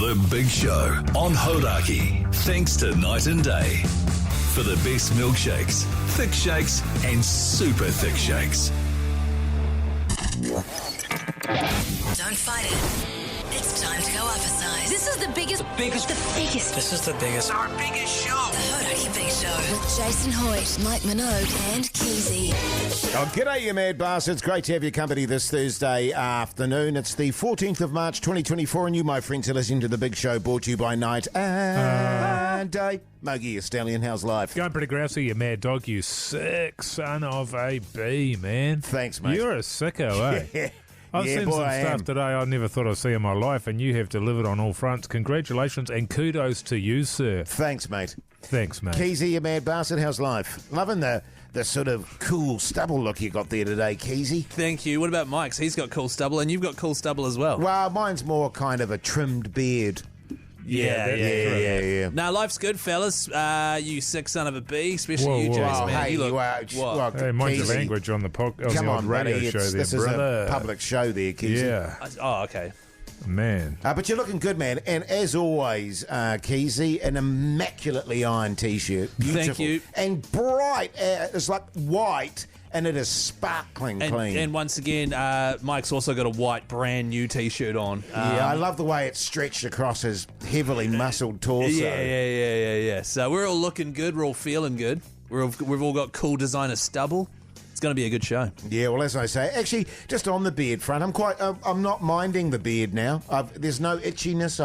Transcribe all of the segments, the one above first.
The Big Show on Hodaki. Thanks to Night and Day. For the best milkshakes, thick shakes, and super thick shakes. Don't fight it. It's time to go up a size. This is the biggest. This is the biggest. Our biggest show. The Hodaki Big Show. With Jason Hoyt, Mike Minogue, and Keyzie. Oh, g'day, you mad bastards. Great to have your company this Thursday afternoon. It's the 14th of March, 2024, and you, my friends, are listening to The Big Show, brought to you by Night and Day. Mogi, you stallion, how's life? Going pretty grousey, you mad dog, you sick son of a bee, man. Thanks, mate. You're a sicko, eh? I've Yeah, seen boy, some I stuff am. today I never thought I'd see in my life, and you have delivered on all fronts. Congratulations and kudos to you, sir. Thanks, mate. Thanks, mate. Keyzie, you mad bastard, how's life? Loving the sort of cool stubble look you got there today, Keyzie. Thank you. What about Mike's? He's got cool stubble, and you've got cool stubble as well. Well, mine's more kind of a trimmed beard. Yeah. Now, life's good, fellas. You sick son of a bee, especially Whoa, you, whoa. Jace, Well, man. hey, you look, you are. what? Well, Hey, mind your Keyzie, language on the Come the on, radio buddy. show there, This brother. is a public show there, Keyzie. Yeah, Oh, okay. man. But you're looking good, man. And as always, Keyzie, an immaculately ironed T-shirt. Beautiful. Thank you. And bright. It's like white, and it is sparkling clean. And once again, Mike's also got a white, brand new T-shirt on. yeah, I love the way it's stretched across his heavily muscled torso. Yeah. So we're all looking good. We're all feeling good. We've all got cool designer stubble. It's going to be a good show. Yeah, well, as I say, actually, just on the beard front, I'm not minding the beard now. There's no itchiness.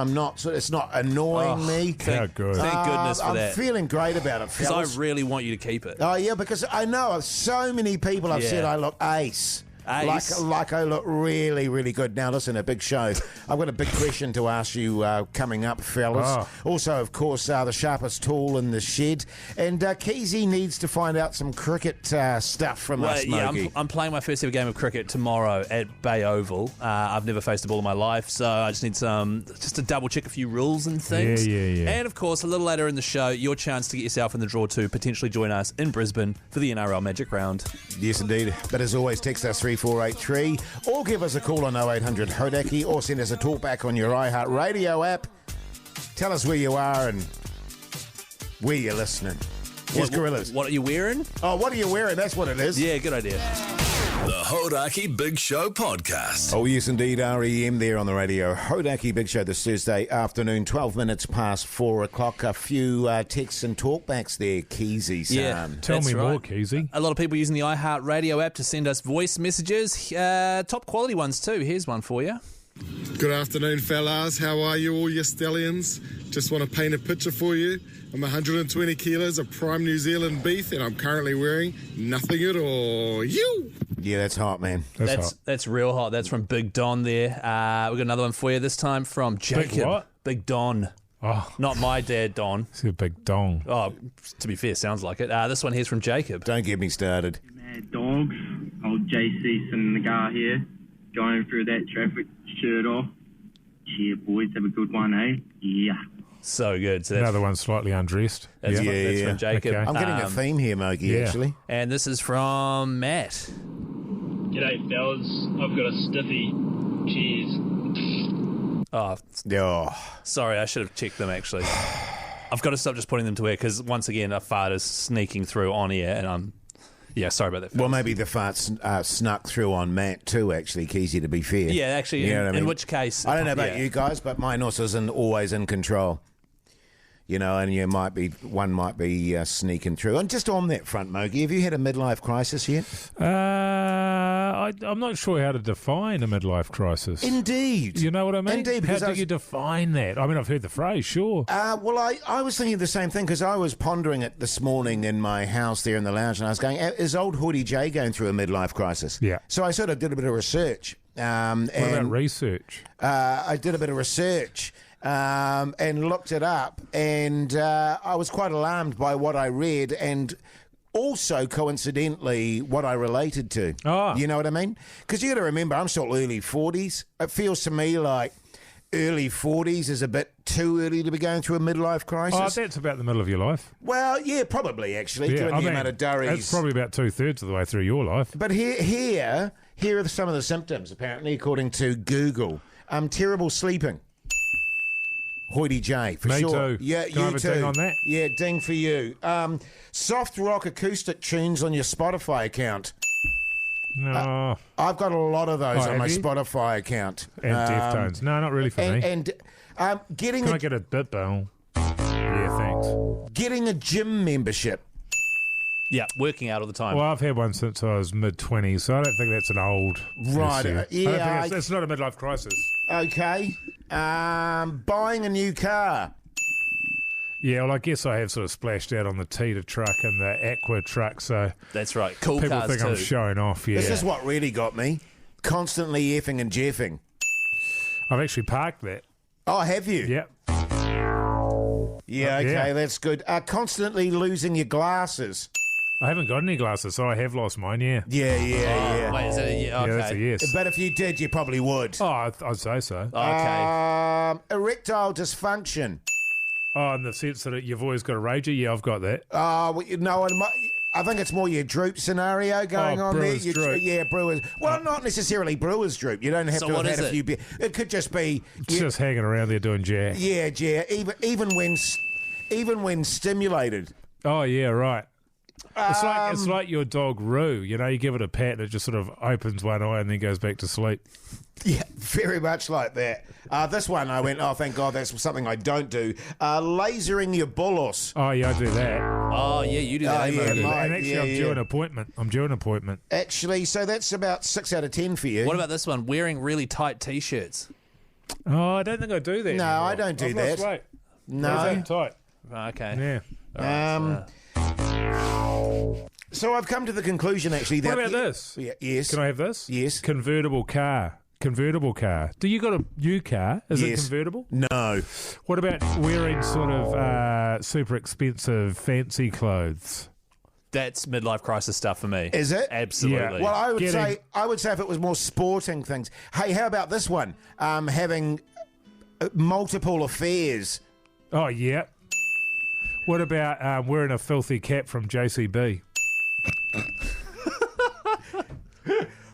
It's not annoying me. How good. Thank goodness for I'm that. feeling great about it, Because fellas. I really want you to keep it. Oh, yeah, because I know so many people have Yeah. said I look ace. Ace. Like I look really, really good. Now, listen, a big show. I've got a big question to ask you coming up, fellas. Oh. Also, of course, the sharpest tool in the shed. And Keyzie needs to find out some cricket stuff from us, Yeah, Mogi. I'm playing my first ever game of cricket tomorrow at Bay Oval. I've never faced a ball in my life, so I just need just to double check a few rules and things. Yeah. And of course, a little later in the show, your chance to get yourself in the draw to potentially join us in Brisbane for the NRL Magic Round. Yes, indeed. But as always, text us 3483 or give us a call on 0800 Hodaki or send us a talkback on your iHeartRadio app. Tell us where you are and where you're listening. Here's Gorillas. What are you wearing? Oh, what are you wearing? That's what it is. Yeah, good idea. The Hodaki Big Show podcast. Oh, yes, indeed. REM there on the radio. Hodaki Big Show this Thursday afternoon, 12 minutes past 4 o'clock. A few texts and talkbacks there, Keyzie. Yeah. Tell That's me more, right. Keyzie. A lot of people using the iHeartRadio app to send us voice messages. Top quality ones too. Here's one for you. Good afternoon, fellas. How are you, all you stallions? Just want to paint a picture for you. I'm 120 kilos of prime New Zealand beef, and I'm currently wearing nothing at all. You! Yeah, that's hot, man. That's hot. That's real hot. That's from Big Don there. We've got another one for you, this time from Jacob. what? Big Don. Oh, Not my dad, Don. it's a big dong. Oh, to be fair, sounds like it. This one here's from Jacob. Don't get me started. Mad dogs, old Jase and the guy here, going through that traffic, shirt off. Cheer, boys, have a good one, eh? Yeah. So good. So that's, Another one slightly undressed. that's, Yeah. that's Yeah. from Jacob. Okay. I'm getting a theme here, Mogi, yeah. actually. And this is from Matt. G'day, fellas. I've got a stiffy. Cheers. Oh, Oh, sorry, I should have checked them actually. I've got to stop just putting them to air because once again a fart is sneaking through on air and I'm... Yeah, sorry about that. well, maybe the farts snuck through on Matt too, actually, Keyzie, to be fair. Yeah, actually, You know in, what I mean? in which case... I don't know about yeah. you guys, but mine also isn't always in control. You know, and one might be sneaking through. And just on that front, Mogi, have you had a midlife crisis yet? I'm not sure how to define a midlife crisis. Indeed. You know what I mean? Indeed, How because do you define that? I mean, I've heard the phrase, sure. Well, I was thinking the same thing because I was pondering it this morning in my house there in the lounge, and I was going, is old Hoodie J going through a midlife crisis? Yeah. So I sort of did a bit of research. What about research? I did a bit of research and looked it up, and I was quite alarmed by what I read and also, coincidentally, what I related to. Oh. You know what I mean? Because you got to remember, I'm still early 40s. It feels to me like early 40s is a bit too early to be going through a midlife crisis. Oh, that's about the middle of your life. Well, yeah, probably, actually, given the amount of durries. That's probably about 2/3 of the way through your life. But here are some of the symptoms, apparently, according to Google. Terrible sleeping. Hoity J, for Me sure. too. Yeah, Can I you have a too. ding on that? Yeah, ding for you. Soft rock acoustic tunes on your Spotify account. No. I've got a lot of those Oh, on my have you? Spotify account. And Deftones. No, not really for me. And getting Can a, I get a bit, Bill? Yeah, thanks. getting a gym membership. Yeah, working out all the time. Well, I've had one since I was mid-20s, so I don't think that's an old Right, issue. yeah, I don't think it's not a midlife crisis. Okay. Buying a new car. Yeah, well, I guess I have sort of splashed out on the Tita truck and the Aqua truck, so That's right. Cool people cars think too. I'm showing off, yeah. This is what really got me. Constantly effing and jeffing. I've actually parked that. Oh, have you? Yep. Yeah, okay, Yeah. that's good. Constantly losing your glasses. I haven't got any glasses, so I have lost mine, yeah. Yeah. Wait, is it a, yeah, okay. Yeah, that's a yes. But if you did, you probably would. Oh, I'd say so. Okay. Erectile dysfunction. Oh, in the sense that you've always got a rager? Yeah, I've got that. No, I think it's more your droop scenario going on brewer's there. droop. Yeah, brewers. Well, not necessarily brewer's droop. You don't have So to have what had is a it? few beers. It could just be. It's just hanging around there doing jack. Yeah. Even when stimulated. Oh, yeah, right. It's Um, like your dog Roo. You know, you give it a pat and it just sort of opens one eye and then goes back to sleep. Yeah, very much like that. This one, I went, oh, thank God, that's something I don't do. Lasering your bullos. Oh, yeah, I do that. Oh, yeah, you do that. Oh, yeah, mate. mate. And actually, I'm due an appointment. Actually, so that's about 6 out of 10 for you. What about this one? Wearing really tight T-shirts. Oh, I don't think I do that. No, anymore. I don't do I've that. lost weight. No. How's that tight? Okay. Yeah. So I've come to the conclusion, actually, that... What about this? Yeah, yes. Can I have this? Yes. Convertible car. Do you got a new car? Is it Yes. convertible? No. What about wearing sort of super expensive fancy clothes? That's midlife crisis stuff for me. Is it? Absolutely. Well, I Getting- would say if it was more sporting things. Hey, how about this one? Having multiple affairs. Oh, yeah. What about wearing a filthy cap from JCB?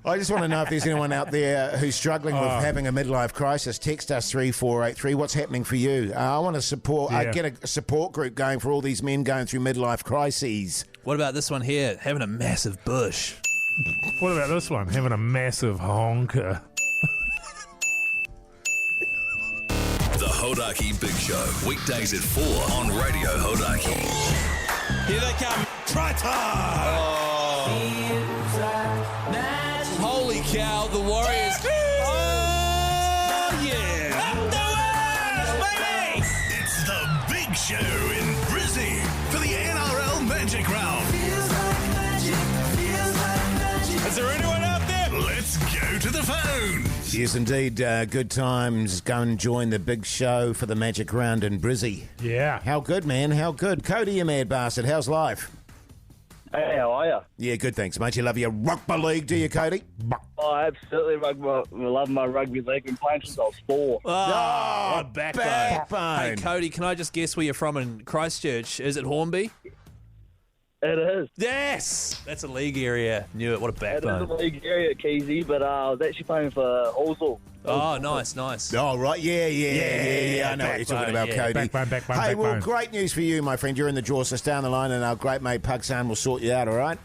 I just want to know if there's anyone out there who's struggling with having a midlife crisis. Text us 3483. What's happening for you? I want to support. Yeah. Get a support group going for all these men going through midlife crises. What about this one here? Having a massive bush. What about this one? Having a massive honker. The Hodaki Big Show, weekdays at 4 on Radio Hodaki. Here they come. Try time! Holy cow, the Warriors. Oh, yeah. Up the Warriors, baby! It's the Big Show in Brizzy for the NRL Magic Round. Is there anyone out there? Let's go to the phones. Yes, indeed. Good times. Go and join the big show for the Magic Round in Brizzy. Yeah. How good, man? How good? Cody, you mad bastard. How's life? Hey, how are you? Yeah, good, thanks, mate. You love your rugby league, do you, Cody? Oh, absolutely. I love my rugby league. Been playing since I was 4. Oh, backbone. backbone. Hey, Cody, can I just guess where you're from in Christchurch? Is it Hornby? It is. Yes! That's a league area. Knew it. What a It is backbone. a league area at Keyzie, but I was actually playing for Halsall. Oh, nice. Oh, right. Yeah. I know what you're talking about, yeah. Cody. Backbone, Hey, well, backbone. great news for you, my friend. You're in the draw, so stay on the line, and our great mate Pugsan will sort you out, all right?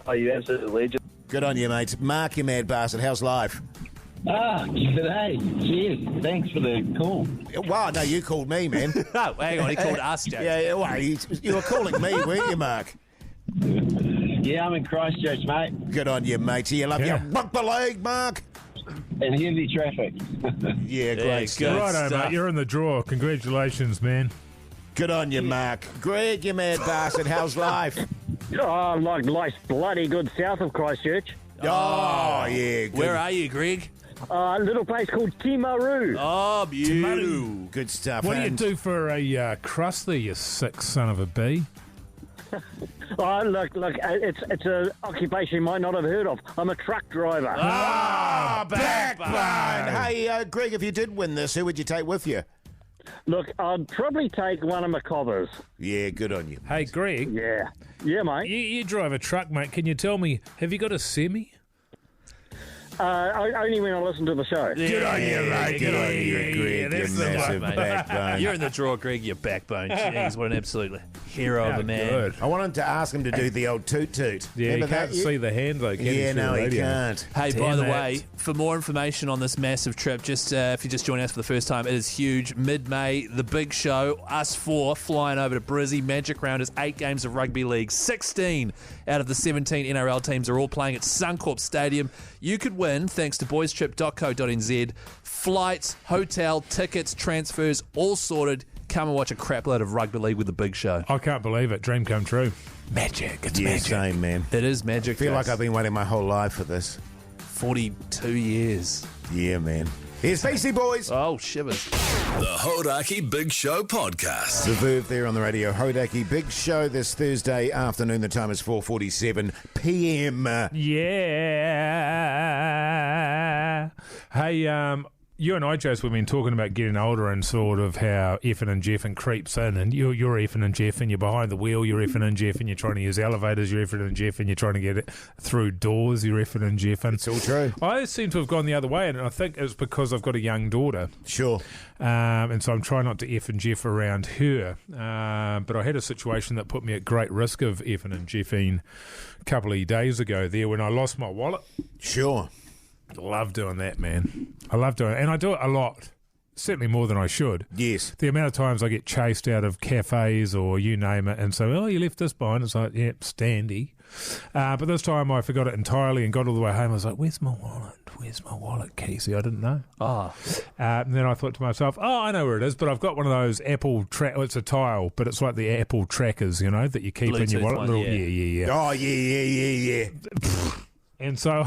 Oh, you absolute legend. Good on you, mate. Mark, you mad bastard. How's life? G'day. Cheers. Thanks for the call. Wow, no, you called me, man. Oh, hang on. He called us, Jase. Yeah, well, you were calling me, weren't you, Mark? Yeah, I'm in Christchurch, mate, Good on you, mate. You love your rugby league, Mark. in heavy traffic. Yeah, great good. stuff. Righto, stuff. mate. You're in the draw. Congratulations, man. Good on you, Mark. Greg, you mad bastard. How's life? Oh, life's bloody good south of Christchurch. Oh, yeah. Good. Where are you, Greg? A little place called Timaru. Oh, beautiful. Good stuff. What do you and- do for a crust there, you sick son of a bee? Oh, look, it's an occupation you might not have heard of. I'm a truck driver. Ah, backbone. Hey, Greg, if you did win this, who would you take with you? Look, I'd probably take one of my cobbers. Yeah, good on you. Hey, Greg, Yeah, mate. you drive a truck, mate. Can you tell me, have you got a semi? Only when I listen to the show. Good on you, mate. Good on you, Greg. That's You the massive mate. backbone. You're in the draw, Greg. Your backbone. Jeez, what an absolute hero of a man. Good. I wanted to ask him to do the old toot-toot. Yeah, Remember you can't that? see the hand though, can you? Yeah, through no, the he radio? can't. Hey, by Damn the that. way, for more information on this massive trip, just if you're just joining us for the first time, it is huge. Mid-May, the big show. Us four flying over to Brizzy. Magic Round is 8 games of rugby league. 16 out of the 17 NRL teams are all playing at Suncorp Stadium. You could win thanks to boystrip.co.nz. Flights, hotel, tickets, transfers, all sorted. Come and watch a crap load of rugby league with the big show. I can't believe it. Dream come true. Magic. It's Yeah, magic. same, man. It is magic. I feel like I've been waiting my whole life for this. 42 years. Yeah, man. Here's Beastie Boys. Oh, shivers. The Hodaki Big Show podcast. The Verve there on the radio. Hodaki Big Show this Thursday afternoon. The time is 4:47 p.m. Yeah. Hey, you and I, Jase, we've been talking about getting older and sort of how effing and jeffing creeps in, and you're effing and jeffing, you're behind the wheel, you're effing and jeffing, you're trying to use elevators, you're effing and jeffing, you're trying to get it through doors, you're effing and jeffing. It's all true. I seem to have gone the other way, and I think it's because I've got a young daughter. Sure. And so I'm trying not to F and Jeff around her. But I had a situation that put me at great risk of effing and jeffing a couple of days ago there when I lost my wallet. Sure. I love doing that, man. I love doing it. And I do it a lot. Certainly more than I should. Yes. The amount of times I get chased out of cafes or you name it and say, oh, you left this behind. It's like, yep, standy. But this time I forgot it entirely and got all the way home. I was like, where's my wallet? Where's my wallet, Keyzie? I didn't know. Oh. And then I thought to myself, oh, I know where it is, but I've got one of those Apple it's a tile, but it's like the Apple trackers, you know, that you keep in your Bluetooth wallet. one, Yeah. Oh, yeah. And so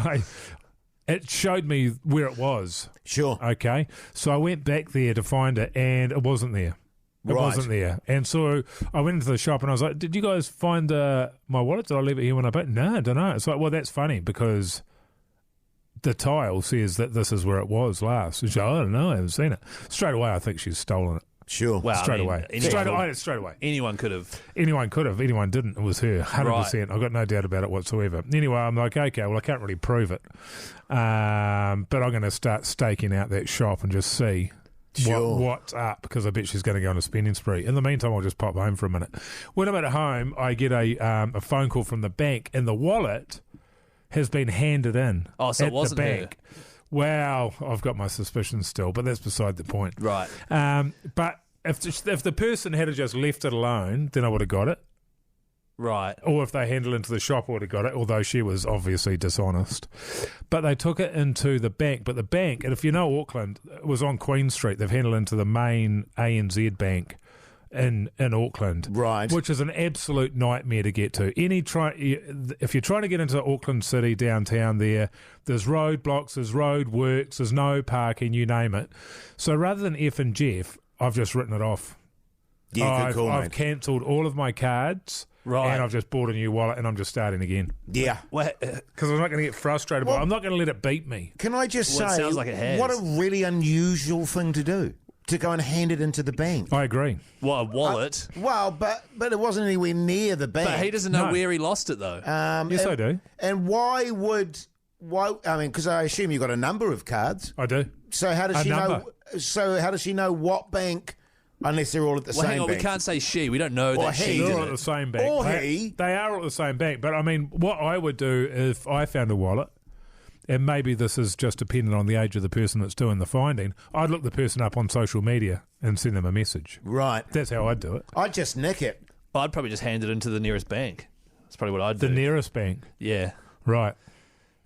it showed me where it was. Sure. Okay. So I went back there to find it, and it wasn't there. It Right. wasn't there. And so I went into the shop, and I was like, did you guys find my wallet? Did I leave it here when I paid? No, I don't know. It's like, well, that's funny because the tile says that this is where it was last. And she's like, I don't know. I haven't seen it. Straight away, I think she's stolen it. Sure. Well, Straight I mean, away. anyone Straight away. Anyone could have. Anyone could have. Anyone didn't. It was her. 100%. I've got no doubt about it whatsoever. Anyway, I'm like, okay, well, I can't really prove it. But I'm going to start staking out that shop and just see Sure. what's up, because I bet she's going to go on a spending spree. In the meantime, I'll just pop home for a minute. When I'm at home, I get a phone call from the bank, and the wallet has been handed in. Oh, so it at wasn't the her. bank. Well, I've got my suspicions still, but that's beside the point. Right. But if the person had just left it alone, then I would have got it. Right. Or if they handled it into the shop, I would have got it, although she was obviously dishonest. But they took it into the bank. But the bank, and if you know Auckland, it was on Queen Street. They've handled it into the main ANZ bank in Auckland. Right. Which is an absolute nightmare to get to. If you're trying to get into Auckland City, downtown there's roadblocks, there's road works, there's no parking, you name it. So rather than F and Jeff, I've just written it off. Yeah, good call, I've mate. cancelled all of my cards. Right. And I've just bought a new wallet and I'm just starting again. Yeah. Well, Because I'm not going to get frustrated. Well- I'm not going to let it beat me. Can I just Well, it say, sounds like it has. what a really unusual thing to do, to go and hand it into the bank. I agree. what, a wallet? Well, but it wasn't anywhere near the bank. But he doesn't know No. where he lost it, though. Yes, I do. And why, I mean, because I assume you've got a number of cards. I do. So how does A she know? number. So how does she know what bank? Unless they're all at the Well, same hang on, bank. we can't say she. We don't know Or that he. she They're did all at the it. same bank. Or they, he. They are all at the same bank. But I mean, what I would do if I found a wallet, and maybe this is just dependent on the age of the person that's doing the finding, I'd look the person up on social media and send them a message. Right. That's how I'd do it. I'd just nick it. I'd probably just hand it into the nearest bank. That's probably what I'd do. The nearest bank. Yeah. Right.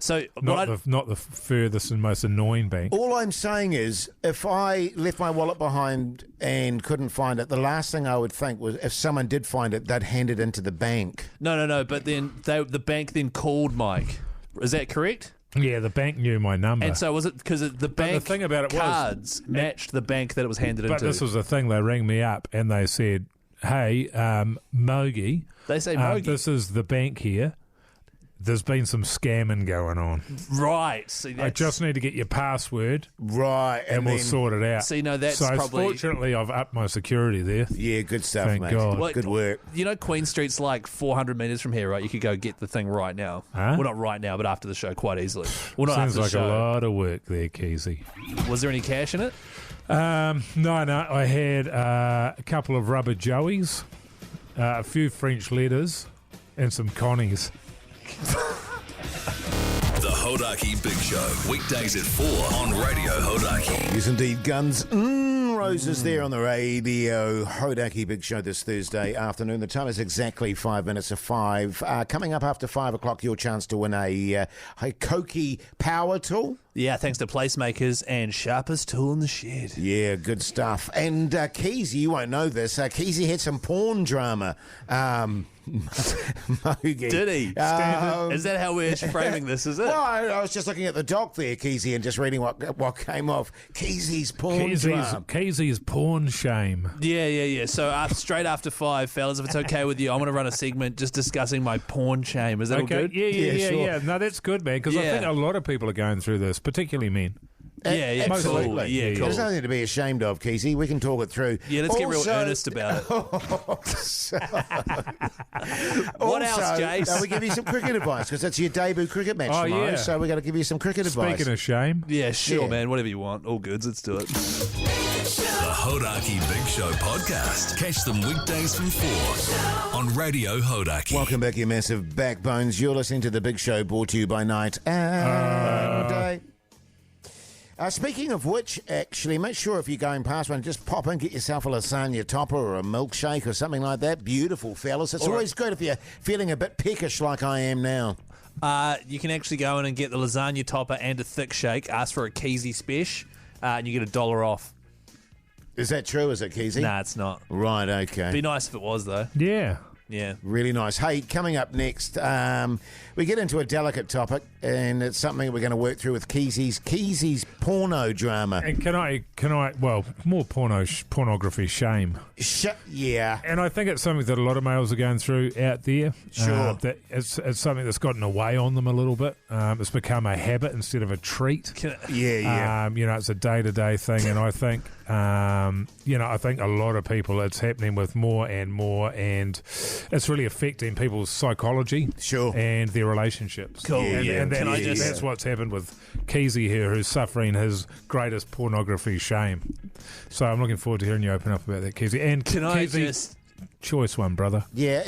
So, Not the furthest and most annoying bank. All I'm saying is, if I left my wallet behind and couldn't find it, the last thing I would think was, if someone did find it, they'd hand it into the bank. No. But then the bank then called Mike. Is that correct? Yeah, the bank knew my number. And so was it because the bank thing about it was- cards matched the bank that it was handed But into? this was the thing. They rang me up and they said, hey, Mogi. They say Mogi. This is the bank here. there's been some scamming going on. Right. See, I just need to get your password. Right. And we'll then- sort it out. See, no, that's so probably... fortunately, I've upped my security there. Yeah, good stuff, Thank mate. God. Well, Good work. You know, Queen Street's like 400 metres from here, right? You could go get the thing right now. Huh? Well, not right now, but after the show, quite easily. Well, not Sounds after like the a show. lot of work there, Keyzie. Was there any cash in it? No. I had a couple of rubber joeys, a few French letters, and some connies. The Hodaki Big Show, weekdays at 4 on Radio Hodaki. Yes, indeed. Guns Roses there on the Radio Hodaki Big Show this Thursday afternoon. The time is exactly 5 minutes to 5. Coming up after 5 o'clock, your chance to win a Koki power tool. Yeah, thanks to Placemakers and Sharpest Tool in the Shed. Yeah, good stuff. And Keyzie, you won't know this. Keyzie had some porn drama. Mogi. Did he? Is that how we're framing this, is it? Well, I was just looking at the doc there, Keyzie, and just reading what came off. Keyzie's porn drama. Keyzie's porn shame. Yeah. So straight after 5, fellas, if it's okay with you, I'm going to run a segment just discussing my porn shame. Is that all good? Yeah. No, that's good, man, because I think a lot of people are going through this, particularly men. Yeah, absolutely. Yeah, cool. There's nothing to be ashamed of, Keyzie. We can talk it through. Yeah, let's get real earnest about it. What else, Jase? We give you some cricket advice because it's your debut cricket match tomorrow. Yeah. So we got to give you some cricket advice. Speaking of shame, Yeah, sure, man. Whatever you want. All goods. Let's do it. The Hodaki Big Show podcast. Catch them weekdays from 4 on Radio Hodaki. Welcome back, you massive backbones. You're listening to The Big Show, brought to you by Night and Day. Speaking of which, actually, make sure if you're going past one, just pop in, get yourself a lasagna topper or a milkshake or something like that. Beautiful, fellas. It's always good if you're feeling a bit peckish like I am now. You can actually go in and get the lasagna topper and a thick shake. Ask for a Keyzie special, and you get $1 off. Is that true? Is it, Keyzie? Nah, it's not. Right, okay. Be nice if it was, though. yeah. Yeah. Really nice. Hey, coming up next, we get into a delicate topic, and it's something we're going to work through with Keyzie's porno drama. And can I? Well, more pornography shame. Yeah. And I think it's something that a lot of males are going through out there. Sure. That it's something that's gotten away on them a little bit. It's become a habit instead of a treat. Yeah. It's a day-to-day thing, and I think, I think a lot of people, it's happening with more and more, and it's really affecting people's psychology and their relationships. Cool. And that's what's happened with Keyzie here, who's suffering his greatest pornography shame. So I'm looking forward to hearing you open up about that, Keyzie. And Can I Keyzie, just... choice one, brother. Yeah.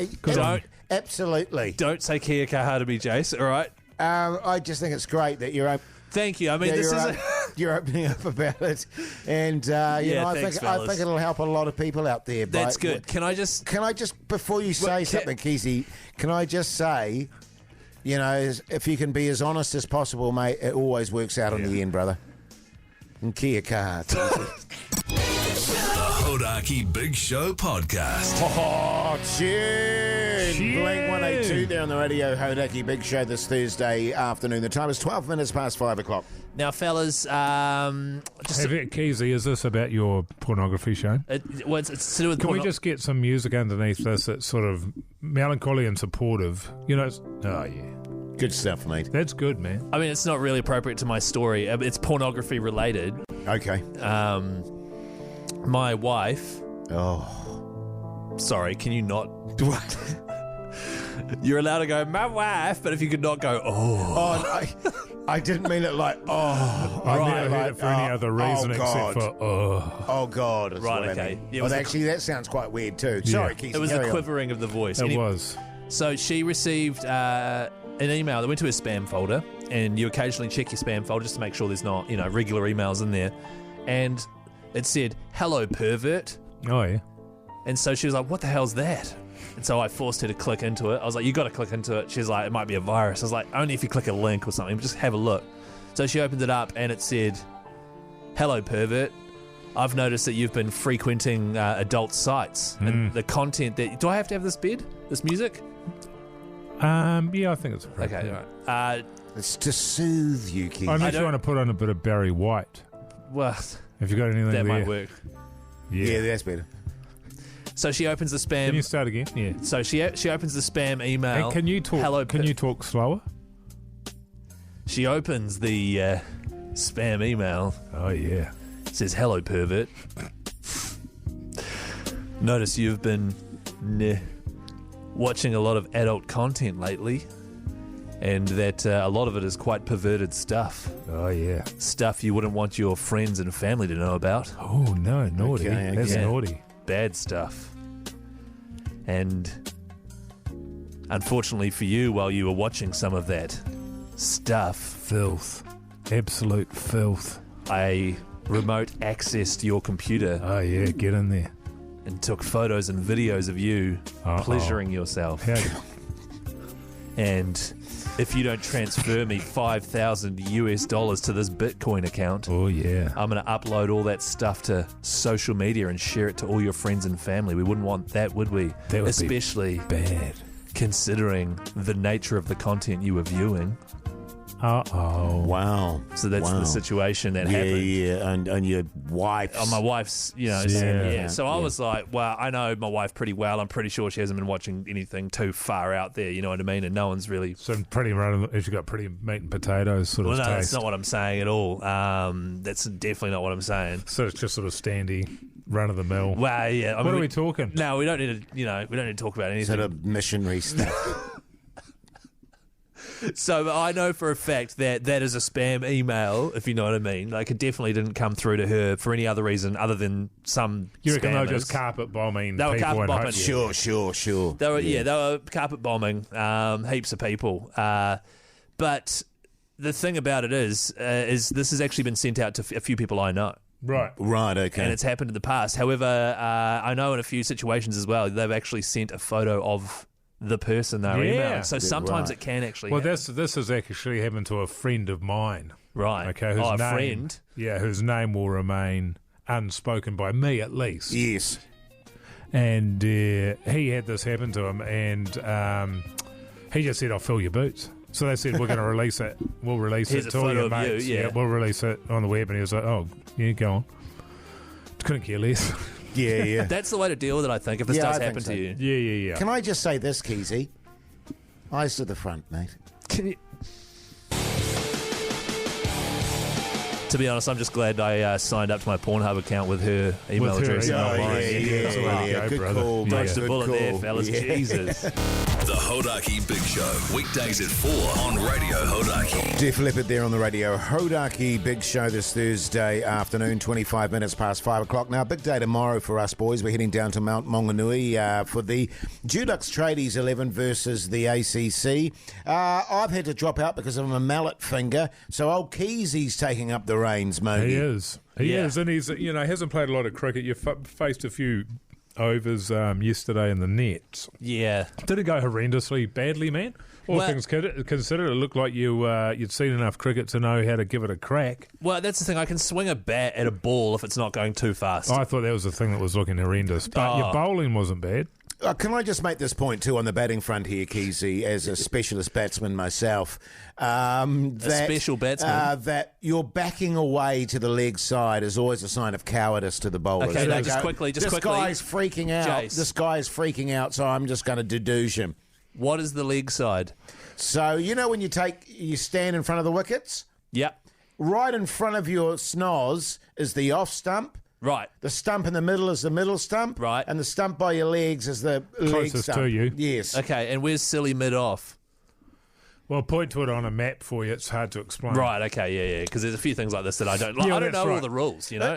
Absolutely. Don't say Kia kaha to me, Jase, all right? I just think it's great that you're open. Thank you. I mean, this is... You're opening up about it, and I think it'll help a lot of people out there. That's good. Can I just before you say something, Keyzie, can I just say, if you can be as honest as possible, mate, it always works out in the end, brother. And Kia kaha. The Hodaki Big Show podcast. Oh, tune! Blink 182 there on the Radio Hodaki Big Show this Thursday afternoon. The time is 12 minutes past 5 o'clock. Now, fellas, Keyzie, is this about your pornography shame? It's to do with Can we just get some music underneath this that's sort of melancholy and supportive? Good stuff, mate. That's good, man. I mean, it's not really appropriate to my story. It's pornography related. Okay. My wife... Oh. Sorry, can you not... What? You're allowed to go, my wife, but if you could not go, I didn't mean it like, I never heard it for any other reason except for, Oh, God. Right, okay. Yeah, actually, that sounds quite weird, too. Sorry, Keith. It was the quivering of the voice. It was. So she received an email that went to her spam folder, and you occasionally check your spam folder just to make sure there's not, regular emails in there. And it said, hello, pervert. Oh, yeah. And so she was like, what the hell's that? And so I forced her to click into it. I was like, you got to click into it. She's like, it might be a virus. I was like, only if you click a link or something. Just have a look. So she opened it up and it said, hello, pervert. I've noticed that you've been frequenting adult sites. And the content that... Do I have to have this bed? This music? Yeah, I think it's appropriate. Okay, all right. It's to soothe you, Keith. Unless you want to put on a bit of Barry White. Well... Have you got anything that there? might work. Yeah, that's better. So she opens the spam. Can you start again? Yeah. So she opens the spam email. And can you talk? Hello, Can you talk slower? She opens the spam email. Oh yeah. It says, "Hello, pervert. Notice you've been watching a lot of adult content lately, and that a lot of it is quite perverted stuff. Oh yeah. Stuff you wouldn't want your friends and family to know about. Oh no, naughty. Okay, That's yeah. naughty. Bad stuff. And unfortunately for you, while you were watching some of that stuff, Filth. Absolute filth. I remote accessed your computer Oh yeah, get in there. and took photos and videos of you Uh-oh. pleasuring yourself. How, And if you don't transfer me $5,000 to this Bitcoin account, oh yeah. I'm going to upload all that stuff to social media and share it to all your friends and family. We wouldn't want that, would we? That would Especially be bad. considering the nature of the content you were viewing. Uh-oh. Wow. So that's Wow. the situation that Yeah, happened. yeah, and your wife. On my wife's, Yeah. yeah. So I Yeah. was like, well, I know my wife pretty well. I'm pretty sure she hasn't been watching anything too far out there, you know what I mean? And no one's really... Some pretty run. She's got pretty meat and potatoes sort Well, of no, taste. that's not what I'm saying at all. That's definitely not what I'm saying. So it's just sort of standy, run of the mill. Well, yeah. What are we talking? No, we don't need to, we don't need to talk about anything. Sort of missionary stuff. So I know for a fact that that is a spam email, if you know what I mean. Like, it definitely didn't come through to her for any other reason other than some You reckon they're spammers. just carpet bombing They were people carpet in bombing. hopes- Sure. They were, they were carpet bombing heaps of people. But the thing about it is this has actually been sent out to a few people I know. Right. Right, okay. And it's happened in the past. However, I know in a few situations as well, they've actually sent a photo of the person they're Yeah. emailing. So sometimes Right. it can actually Well, happen. this has actually happened to a friend of mine. Right. Okay. Whose a name, friend. Yeah, whose name will remain unspoken by me at least. Yes. And he had this happen to him, and he just said, "I'll fill your boots." So they said, "We're going to release it. We'll release Here's it a to all photo your of you, mates. yeah. We'll release it on the web." And he was like, "Oh, yeah, go on." Couldn't care less. Yeah. That's the way to deal with it, I think, if this Yeah, does I think happen so. to you. Yeah. Can I just say this, Keyzie? Eyes to the front, mate. Can you... To be honest, I'm just glad I signed up to my Pornhub account with her email With her address. email. and Oh, mine. That's the way to go, Good brother. call, Yeah. mate. Dodged a Good bullet there, call. fellas. Yeah. Jesus. The Hodaki Big Show, weekdays at 4 on Radio Hodaki. Def Leppard there on the radio. Hodaki Big Show this Thursday afternoon, 25 minutes past 5 o'clock. Now, big day tomorrow for us boys. We're heading down to Mount Maunganui for the Dulux Tradies 11 versus the ACC. I've had to drop out because of a mallet finger, so old Keysie's taking up the reins, mate. He is. He Yeah. is, and he's hasn't played a lot of cricket. You faced a few overs yesterday in the nets. Yeah. Did it go horrendously badly, man? All Well- things considered, it looked like you'd seen enough cricket to know how to give it a crack. Well, that's the thing. I can swing a bat at a ball if it's not going too fast. I thought that was the thing that was looking horrendous, but your bowling wasn't bad. Can I just make this point too on the batting front here, Keyzie, as a specialist batsman myself? Special batsman? That you're backing away to the leg side is always a sign of cowardice to the bowlers. Okay, They no, just go, quickly. This guy's freaking out. Jase. This guy's freaking out, so I'm just going to deduce him. What is the leg side? So, you know when you stand in front of the wickets? Yep. Right in front of your snoz is the off stump. Right. The stump in the middle is the middle stump. Right. And the stump by your legs is the leg Closest stump. to you. Yes. Okay, and where's silly mid-off? Well, point to it on a map for you. It's hard to explain. Right, okay, yeah. Because there's a few things like this that I don't like. Yeah, I don't that's know all right. the rules, you know?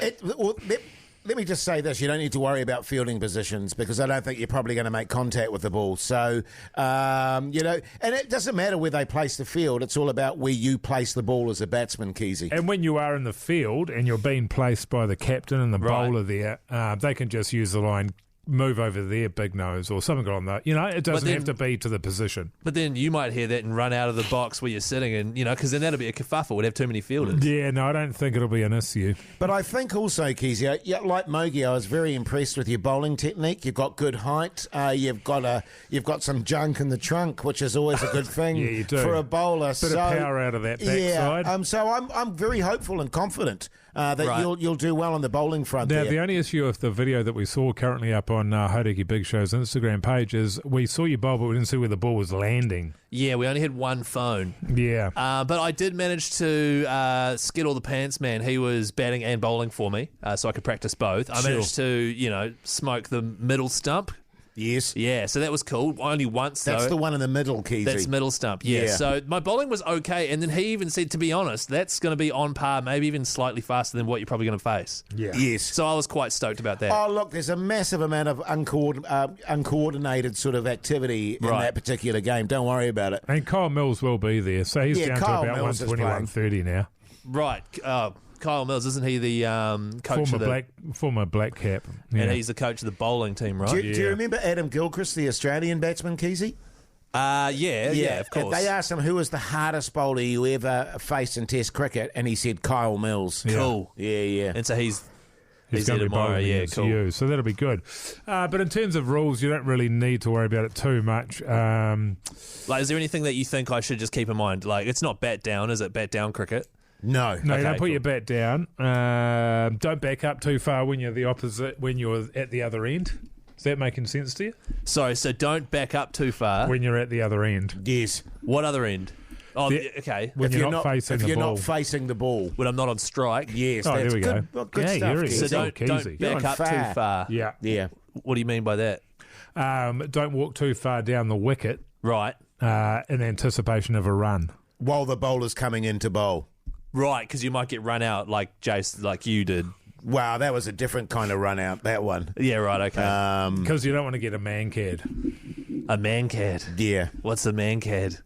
Let me just say this. You don't need to worry about fielding positions because I don't think you're probably going to make contact with the ball. So, and it doesn't matter where they place the field. It's all about where you place the ball as a batsman, Keyzie. And when you are in the field and you're being placed by the captain and the Right. bowler there, they can just use the line, move over there, big nose, or something on that. It doesn't then- have to be to the position. But then you might hear that and run out of the box where you're sitting and, because then that'll be a kerfuffle. We'd have too many fielders. Yeah, no, I don't think it'll be an issue. But I think also, Keyzie, like Mogi, I was very impressed with your bowling technique. You've got good height. You've got some junk in the trunk, which is always a good thing Yeah, you do. for a bowler. Bit of power out of that backside. Yeah. So I'm very hopeful and confident that Right. you'll do well on the bowling front Now, there. the only issue with the video that we saw currently up on Hodaki Big Show's Instagram page is we saw you bowl, but we didn't see where the ball was landing. Yeah, we only had one phone. Yeah. But I did manage to skid all the pants, man. He was batting and bowling for me, so I could practice both. I managed to, smoke the middle stump. Yes. Yeah, so that was cool. Only once, though. That's the one in the middle, Keyzie. That's middle stump, yeah. So my bowling was okay, and then he even said, to be honest, that's going to be on par, maybe even slightly faster than what you're probably going to face. Yeah. Yes. So I was quite stoked about that. Oh, look, there's a massive amount of uncoordinated sort of activity in that particular game. Don't worry about it. And Kyle Mills will be there, so he's down Kyle to about Mills is 120, playing. 130 now. Right. Kyle Mills, isn't he the coach of the... Former black cap. Yeah. And he's the coach of the bowling team, right? Do you remember Adam Gilchrist, the Australian batsman, Keyzie? Yeah, of course. They asked him who was the hardest bowler you ever faced in Test cricket, and he said Kyle Mills. Cool. Yeah. And so he's He's there going to be tomorrow. bowling Yeah, against cool. you, so that'll be good. But in terms of rules, you don't really need to worry about it too much. Like, is there anything that you think I should just keep in mind? Like, it's not bat down, is it? Bat down cricket? No. You don't put cool. your bat down. Don't back up too far when you're the opposite, when you're at the other end. Is that making sense to you? Sorry, so don't back up too far. When you're at the other end. Yes. What other end? Oh, okay. When If you're not facing the ball. not facing the ball. When I'm not on strike. Yes, Oh, that's there we good. go. Well, good Yeah, stuff. you're Keyzie. So So don't Keyzie. back You're up on too fire. far. Yeah. What do you mean by that? Don't walk too far down the wicket Right. in anticipation of a run. While the bowler's coming in to bowl. Right, because you might get run out like Jase, like you did. Wow, that was a different kind of run out, that one. Yeah, right, okay. Because you don't want to get a man-cad. A man-cad. Yeah. What's a man-cad?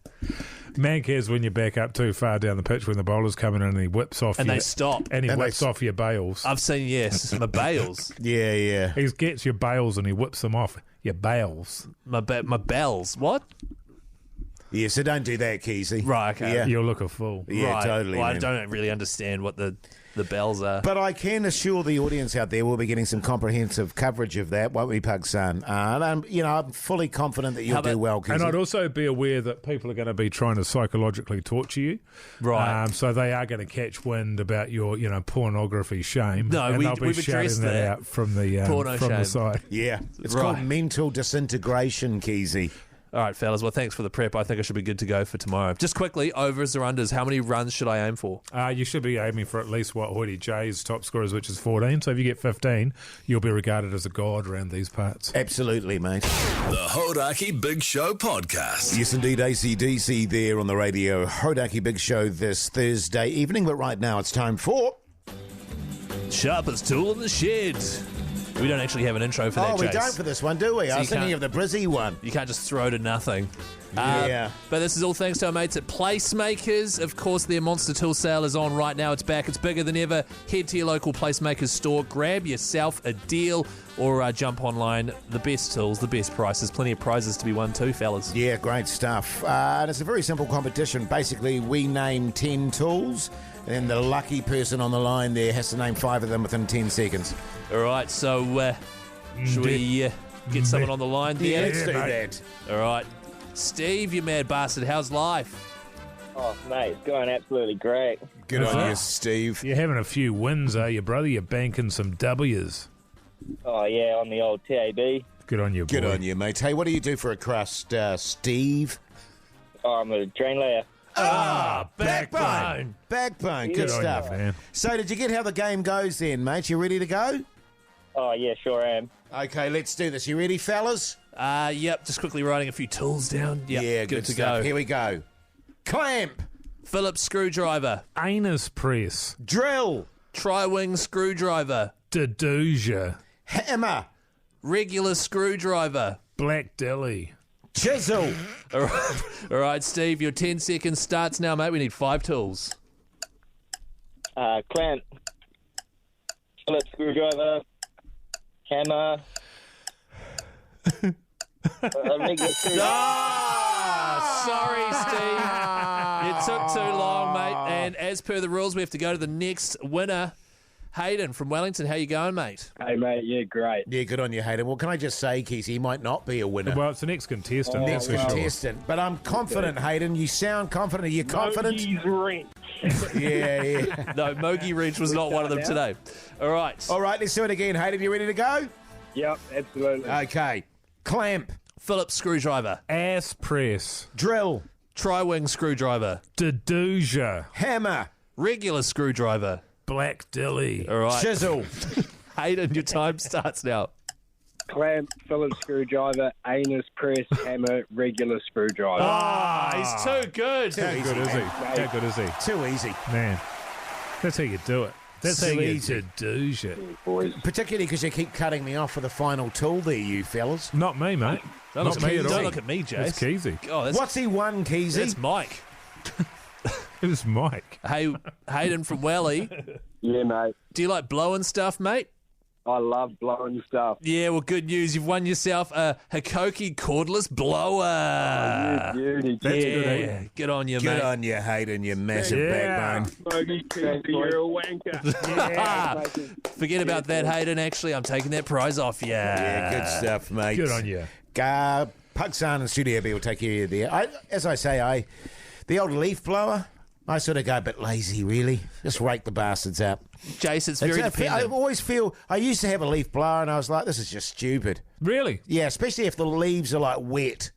Man-cad's when you back up too far down the pitch when the bowler's coming in and he whips off And your... they stop. And he And whips they- off your bails. I've seen, yes, my bails. Yeah. He gets your bails and he whips them off. Your bails. My bells. What? Yeah, so don't do that, Keyzie. Right, okay. Yeah, You'll look a fool. yeah Right. totally. Well, I man. don't really understand what the bells are. But I can assure the audience out there we'll be getting some comprehensive coverage of that, won't we, Pug Son? And I'm fully confident that you'll do well, Keyzie. And I'd also be aware that people are going to be trying to psychologically torture you. Right. So they are going to catch wind about your, pornography shame. No, and they'll be we've shouting addressed that that. out from the Porno from shame. the side. Yeah, it's Right. called mental disintegration, Keyzie. All right, fellas. Well, thanks for the prep. I think I should be good to go for tomorrow. Just quickly, overs or unders, how many runs should I aim for? You should be aiming for at least what Hoodie Jay's top score is, which is 14. So if you get 15, you'll be regarded as a god around these parts. Absolutely, mate. The Hodaki Big Show podcast. Yes, indeed, AC/DC there on the radio. Hodaki Big Show this Thursday evening, but right now it's time for... Sharpest tool in the shed. We don't actually have an intro for that, Oh, we Jase. don't for this one, do we? So I was you thinking of can't- the Brizzy one. You can't just throw to nothing. Yeah. But this is all thanks to our mates at Placemakers. Of course, their Monster Tool sale is on right now. It's back. It's bigger than ever. Head to your local Placemakers store. Grab yourself a deal or jump online. The best tools, the best prices. Plenty of prizes to be won too, fellas. Yeah, great stuff. And it's a very simple competition. Basically, we name 10 tools, and the lucky person on the line there has to name 5 of them within 10 seconds. All right, so should we get someone on the line there? Let's do that. All right. Steve, you mad bastard. How's life? Oh, mate, it's going absolutely great. Good on you, Steve. You're having a few wins, are you, brother? You're banking some W's. Oh, yeah, on the old TAB. Good on you, boy. Good on you, mate. Hey, what do you do for a crust, Steve? Oh, I'm a drain layer. Backbone. Backbone. Good Good on stuff. you, man. So, did you get how the game goes then, mate? You ready to go? Oh, yeah, sure am. Okay, let's do this. You ready, fellas? Yep, just quickly writing a few tools down. Yep, Yeah, good to stuff. go. Here we go. Clamp. Phillips screwdriver. Anus press. Drill. Tri-wing screwdriver. Deduja. Hammer. Regular screwdriver. Black Dilly. Chisel. All right, Steve, your 10 seconds starts now, mate. We need 5 tools. Clamp. Phillips screwdriver. Hammer. Regular screwdriver. Sorry, Steve. It took too long, mate. And as per the rules, we have to go to the next winner. Hayden from Wellington, how you going, mate? Hey, mate, yeah, great. Yeah, good on you, Hayden. Well, can I just say, Keyzie, he might not be a winner. Well, it's the next contestant. Next contestant. But I'm confident, Hayden. You sound confident. Are you confident? Mogies Wrench. Yeah. No, Mogi Wrench was not one of them today. All right. All right, let's do it again. Hayden, you ready to go? Yep, absolutely. Okay. Clamp. Phillips screwdriver. Ass press. Drill. Tri-wing screwdriver. Deduja. Hammer. Regular screwdriver. Black dilly. All right. Chisel. Hayden, your time starts now. Clamp, Phillips screwdriver, anus press, hammer, regular screwdriver. He's too good. Too How easy. good is he? How good is he? Too easy. Man, that's how you do it. That's Too how you easy. deduge it. Boys. Particularly because you keep cutting me off for the final tool there, you fellas. Not me, mate. Don't Not look at me me, at all. don't look at me, Jase. It's Keyzie. Oh, that's, What's he won, Keyzie? that's Mike. It was Mike. Hey, Hayden from Welly. Yeah, mate. Do you like blowing stuff, mate? I love blowing stuff. Yeah, well, good news. You've won yourself a Hikoki cordless blower. You beauty. That's yeah, good, eh? good on you, Good mate. on you, Hayden, you massive Yeah. backbone. You're a wanker. Forget about that, Hayden. Actually, I'm taking that prize off you. Yeah, good stuff, mate. Good on you. Pugsan and Studio B will take care of you there. As I say, the old leaf blower, I sort of go a bit lazy, really. Just rake the bastards out. Jace, it's very I dependent. always feel, I used to have a leaf blower and I was like, this is just stupid. Really? Yeah, especially if the leaves are like wet.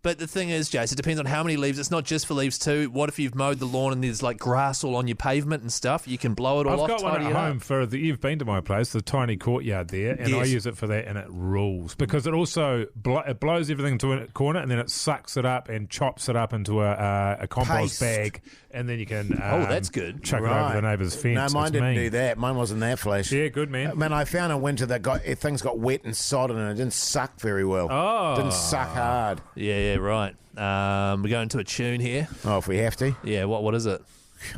But the thing is, Jace, it depends on how many leaves. It's not just for leaves too. What if you've mowed the lawn and there's like grass all on your pavement and stuff? You can blow it all I've off. got one tidy at it up. home for you've been to my place, the tiny courtyard there, and I Yes. use it for that, and it rules because it also it blows everything into a corner, and then it sucks it up and chops it up into a compost Paste. bag, and then you can that's good. chuck it over the neighbour's fence. No, mine It's didn't mean. do that. Mine wasn't that flash. Yeah, good man. Man, I found in winter that things got wet and sodden and it didn't suck very well. Oh. Didn't suck hard. Yeah, right. We're going to a tune here. Oh, if we have to. Yeah, what is it?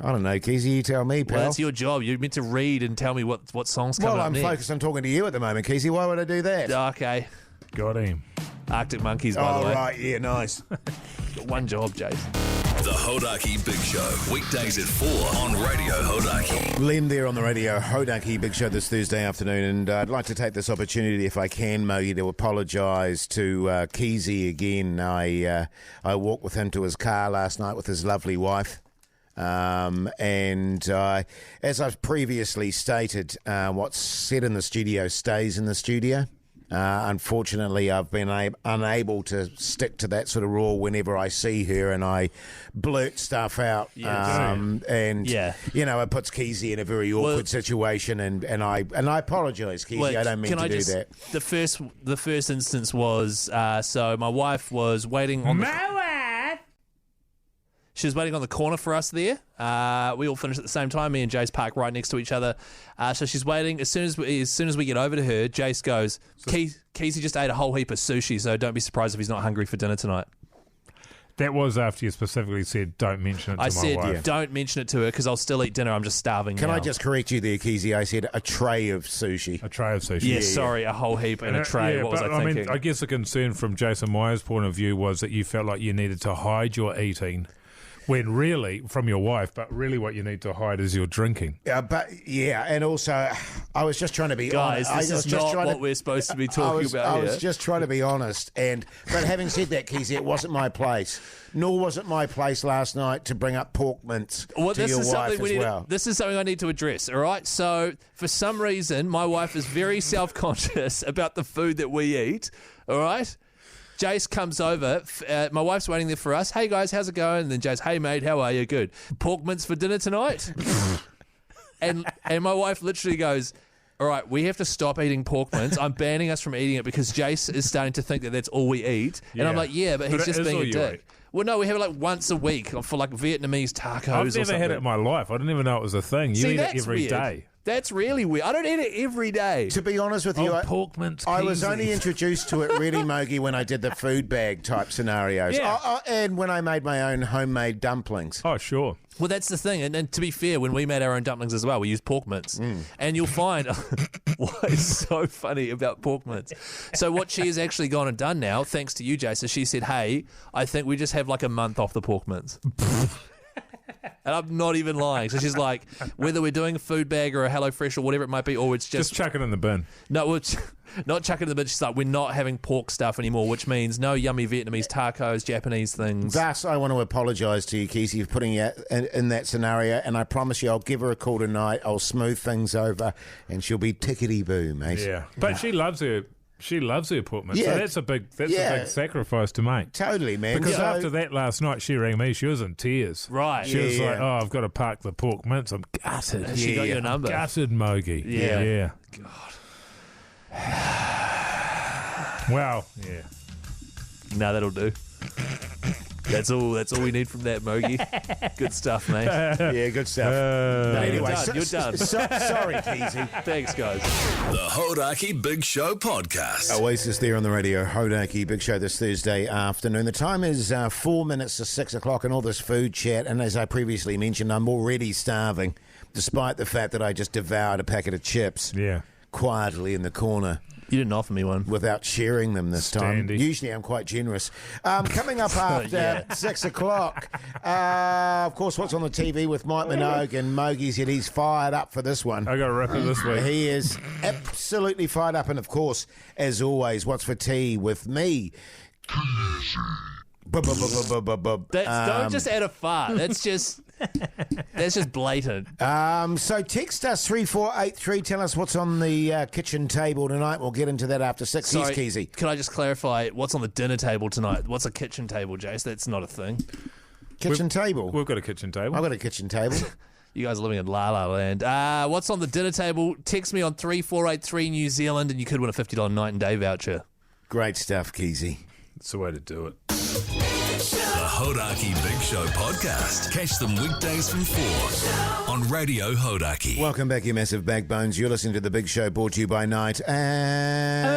I don't know, Keyzie, you tell me, pal. Well, that's your job. You're meant to read and tell me what song's coming Well, up I'm next. focused on talking to you at the moment, Keyzie. Why would I do that? Okay. Got him. Arctic Monkeys, by Oh, the way. right, yeah, nice. Got one job, Jace. The Hodaki Big Show, weekdays at 4 on Radio Hodaki. Len there on the radio, Hodaki Big Show this Thursday afternoon, and I'd like to take this opportunity, if I can, Mogi, to apologise to Keyzie again. I walked with him to his car last night with his lovely wife. And as I've previously stated, what's said in the studio stays in the studio. Unfortunately, I've been unable to stick to that sort of rule whenever I see her, and I blurt stuff out. And you know, it puts Keyzie in a very awkward situation, and I apologise, Keyzie. Wait, I don't mean to do that. The first instance was so my wife was waiting on She was waiting on the corner for us there. We all finished at the same time. Me and Jace park right next to each other. So she's waiting. As soon as we get over to her, Jace goes, Keyzie just ate a whole heap of sushi, so don't be surprised if he's not hungry for dinner tonight. That was after you specifically said don't mention it to I my said, wife. don't mention it to her because I'll still eat dinner. I'm just starving Can now. I just correct you there, Keyzie? I said a tray of sushi. A tray of sushi. Yeah, sorry, a whole heap in a tray. What was I thinking? mean, I guess the concern from Jason Meyer's point of view was that you felt like you needed to hide your eating. When really, from your wife, but really what you need to hide is your drinking. And also, I was just trying to be Guys, honest. this is not what we're supposed to be talking about I here. was just trying to be honest. But having said that, Keyzie, it wasn't my place. Nor was it my place last night to bring up pork mince to your wife as well. This is something I need to address, all right? So, for some reason, my wife is very self-conscious about the food that we eat, all right? Jace comes over. My wife's waiting there for us. Hey, guys, how's it going? And then Jace, hey, mate, how are you? Good. Pork mince for dinner tonight? and my wife literally goes, all right, we have to stop eating pork mince. I'm banning us from eating it because Jace is starting to think that that's all we eat. And I'm like, yeah, but he's But it just is being all a you dick. eat. Well, no, we have it like once a week for like Vietnamese tacos or I've something. never had it in my life. I didn't even know it was a thing. You See, eat it that's every weird. day. That's really weird. I don't eat it every day. To be honest with you, pork mince. I was Keyzie. only introduced to it really, Mogi, when I did the food bag type scenarios. Yeah. And when I made my own homemade dumplings. Oh, sure. Well, that's the thing. And to be fair, when we made our own dumplings as well, we used pork mince. And you'll find what is so funny about pork mince. So what she has actually gone and done now, thanks to you, Jason, she said, hey, I think we just have like a month off the pork mince. And I'm not even lying. So she's like, whether we're doing a food bag or a HelloFresh or whatever it might be, or it's just chuck it in the bin. No, it's not chuck it in the bin. She's like, we're not having pork stuff anymore, which means no yummy Vietnamese tacos, Japanese things. Thus, I want to apologise to you, Keyzie, for putting you in that scenario, and I promise you I'll give her a call tonight. I'll smooth things over, and she'll be tickety-boo, mate. Yeah. But she loves her pork mince. Yeah. So that's a big sacrifice to make. Totally, man. Because after that last night, she rang me. She was in tears. Right. She was like, "Oh, I've got to park the pork mince. I'm gutted." She got your number. Gutted, Mogi. Yeah. God. Wow. Yeah. No, that'll do. That's all we need from that, Mogi. Good stuff, mate. Yeah, good stuff. Anyway, you're done. Sorry, Keyzie. Thanks, guys. The Hodaki Big Show podcast. Oasis there on the radio. Hodaki Big Show this Thursday afternoon. The time is 4 minutes to 6 o'clock and all this food chat. And as I previously mentioned, I'm already starving, despite the fact that I just devoured a packet of chips quietly in the corner. You didn't offer me one. Without sharing them this time. Usually I'm quite generous. Coming up after 6 o'clock, of course, what's on the TV with Mike Minogue, and Mogi said he's fired up for this one. I got to wrap it this week. He is absolutely fired up. And, of course, as always, what's for tea with me? Don't just add a fart. That's just blatant. So text us 3483. Tell us what's on the kitchen table tonight. We'll get into that after 6. Sorry, Here's Keyzie. Can I just clarify what's on the dinner table tonight? What's a kitchen table, Jase? That's not a thing. Kitchen table? We've got a kitchen table. I've got a kitchen table. You guys are living in La La Land. What's on the dinner table? Text me on 3483 New Zealand and you could win a $50 night and day voucher. Great stuff, Keyzie. That's the way to do it. The Hodaki Big Show podcast. Catch them weekdays from 4 on Radio Hodaki. Welcome back, you massive backbones. You're listening to The Big Show, brought to you by Night and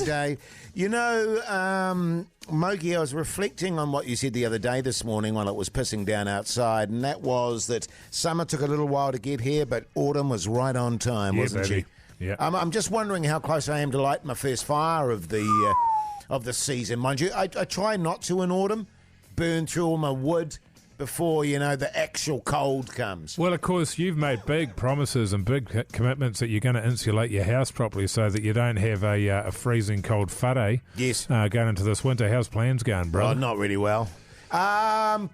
Day. You know, Mogi, I was reflecting on what you said the other day this morning while it was pissing down outside, and that was that summer took a little while to get here, but autumn was right on time, wasn't she? Yeah. I'm just wondering how close I am to light my first fire of the season. Mind you, I try not to in autumn, burn through all my wood before, the actual cold comes. Well, of course, you've made big promises and big commitments that you're going to insulate your house properly so that you don't have a freezing cold whare. Yes. Going into this winter. How's plans going, brother? Oh, not really well. I'm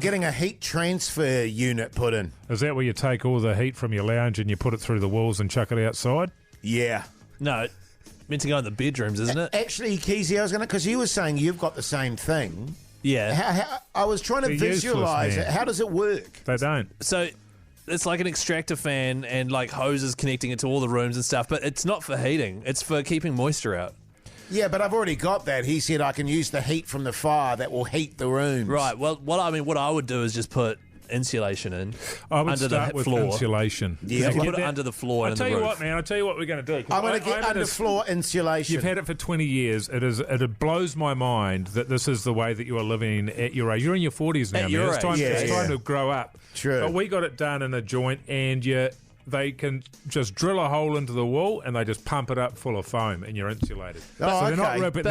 getting a heat transfer unit put in. Is that where you take all the heat from your lounge and you put it through the walls and chuck it outside? Yeah. No, meant to go in the bedrooms, isn't it? Actually, Keyzie, I was going to, because you were saying you've got the same thing. Yeah. I was trying to visualise it. How does it work? They don't. So it's like an extractor fan and like hoses connecting it to all the rooms and stuff, but it's not for heating. It's for keeping moisture out. Yeah, but I've already got that. He said I can use the heat from the fire that will heat the rooms. Right. Well, what I would do is just put insulation in under the with floor. Insulation. Yeah, you put it under the floor. I'll tell you what, man. I'll tell you what we're going to do. I'm going to get underfloor insulation. You've had it for 20 years. It blows my mind that this is the way that you are living at your age. You're in your 40s now, man. It's time to grow up. True. But we got it done in a joint, and they can just drill a hole into the wall and they just pump it up full of foam and you're insulated. They're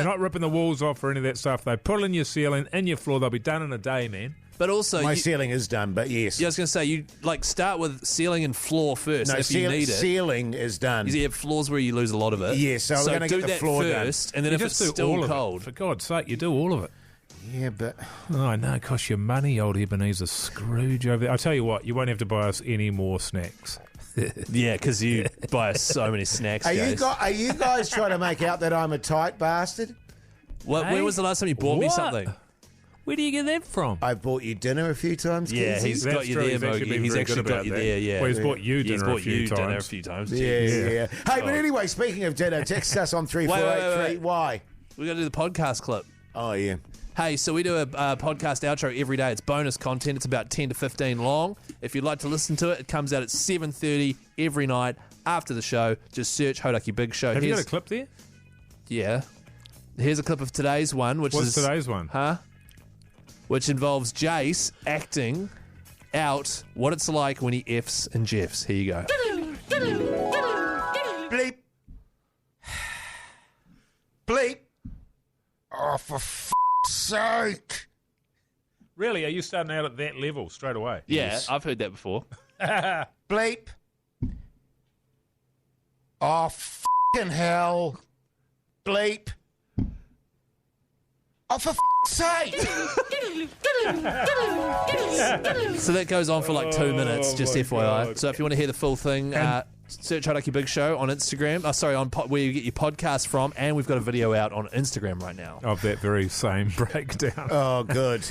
not ripping the walls off or any of that stuff. They put it in your ceiling, in your floor. They'll be done in a day, man. But also, my ceiling is done, but yes. Yeah, I was going to say, you start with ceiling and floor first if you need it. Ceiling is done. You have floors where you lose a lot of it. Yes, so we're going to get the floor first, done. And then if it's still cold. For God's sake, you do all of it. Yeah, but... Oh, I know, it costs you money, old Ebenezer Scrooge over there. I'll tell you what, you won't have to buy us any more snacks. Yeah, because you buy us so many snacks, Are you guys trying to make out that I'm a tight bastard? When was the last time you bought me something? Where do you get that from? I've bought you dinner a few times, Yeah, Keyzie. he's got you there, Mogi. He's actually got you there, yeah. Well, he's bought you dinner a few times. Yeah. Hey, but anyway, speaking of dinner, text us on 3483. Why? We got to do the podcast clip. Oh, yeah. Hey, so we do a podcast outro every day. It's bonus content. It's about 10 to 15 long. If you'd like to listen to it, it comes out at 7:30 every night after the show. Just search Hodaki Big Show. Have you got a clip there? Yeah. Here's a clip of today's one. What's today's one? Huh? Which involves Jase acting out what it's like when he F's and Jeffs. Here you go. Bleep. Bleep. Oh, for f***'s sake. Really? Are you starting out at that level straight away? Yeah, I've heard that before. Bleep. Oh, f***ing hell. Bleep. Oh, for f***'s sake. So that goes on for like 2 minutes, just FYI. God. So if you want to hear the full thing, search Hodaki Big Show on Instagram. On where you get your podcast from, and we've got a video out on Instagram right now of that very same breakdown. Oh, good.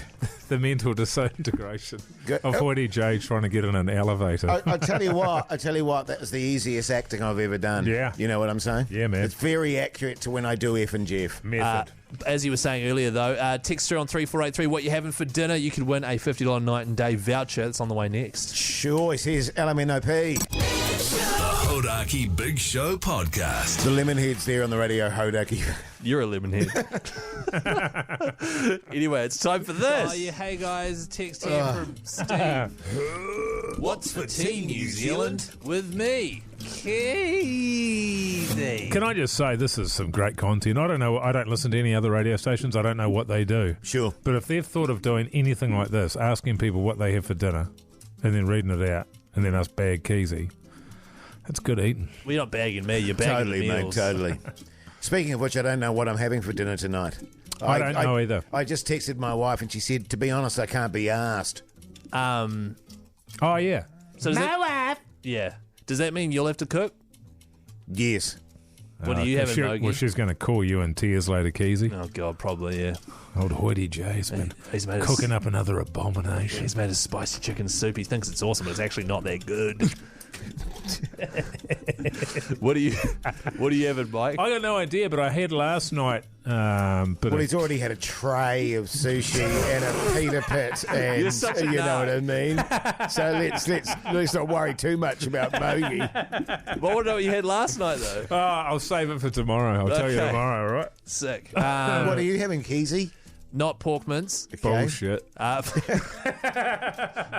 The mental disintegration of Hoity J trying to get in an elevator. I tell you what, that was the easiest acting I've ever done. Yeah. You know what I'm saying? Yeah, man. It's very accurate to when I do F and Jeff. Method. As you were saying earlier, though, text through on 3483 what you're having for dinner. You could win a $50 night and day voucher. That's on the way next. Sure, it says LMNOP. The Hodaki Big Show podcast. The Lemonhead's there on the radio, Hodaki. You're a lemonhead. Anyway, it's time for this. Oh, yeah, hey guys, text here from Steve. What's for tea, New Zealand? With me, Keyzie. Can I just say, this is some great content. I don't listen to any other radio stations. I don't know what they do. Sure. But if they've thought of doing anything like this, asking people what they have for dinner, and then reading it out, and then us bag Keyzie, that's good eating. Well, you're not bagging me, you're bagging Totally, the meals. mate, totally. Speaking of which, I don't know what I'm having for dinner tonight. I don't know either. I just texted my wife and she said, to be honest, I can't be asked. Oh, yeah. So wife. Yeah. Does that mean you'll have to cook? Yes. What do you have in Mogi? Well, she's going to call you in tears later, Keyzie. Oh, God, probably, yeah. Old Hoity Jase, man. He's made cooking up another abomination. He's made a spicy chicken soup. He thinks it's awesome, but it's actually not that good. What do you have, Mike? I got no idea, but I had last night. He's already had a tray of sushi and a pita pit, and you know what I mean. So let's not worry too much about Mogi. Well, I want to know what you had last night, though. Oh, I'll save it for tomorrow. I'll tell you tomorrow, all right? Sick. What are you having, Keyzie? Not pork mince. Okay. Bullshit.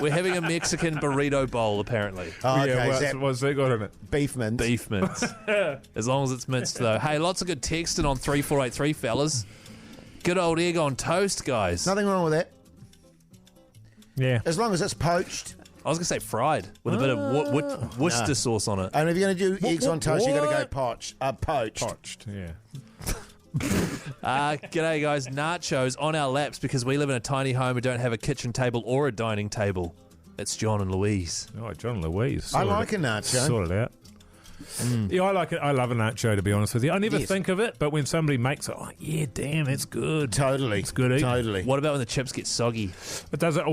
We're having a Mexican burrito bowl, apparently. Oh, okay. Yeah, what's that got in it? Beef mince. Beef mince. As long as it's minced, though. Hey, lots of good texting on 3483, fellas. Good old egg on toast, guys. Nothing wrong with that. Yeah. As long as it's poached. I was going to say fried with a bit of Worcester sauce on it. And if you're going to do eggs on toast, you've got to go poached. Poached, yeah. G'day, guys. Nachos on our laps because we live in a tiny home and don't have a kitchen table or a dining table. It's John and Louise. Oh, John and Louise. I like a nacho. Sort it out. Yeah, I like it. I love a nacho, to be honest with you. I never think of it, but when somebody makes it, yeah, damn, it's good. Totally. It's good eating. Totally. What about when the chips get soggy? It doesn't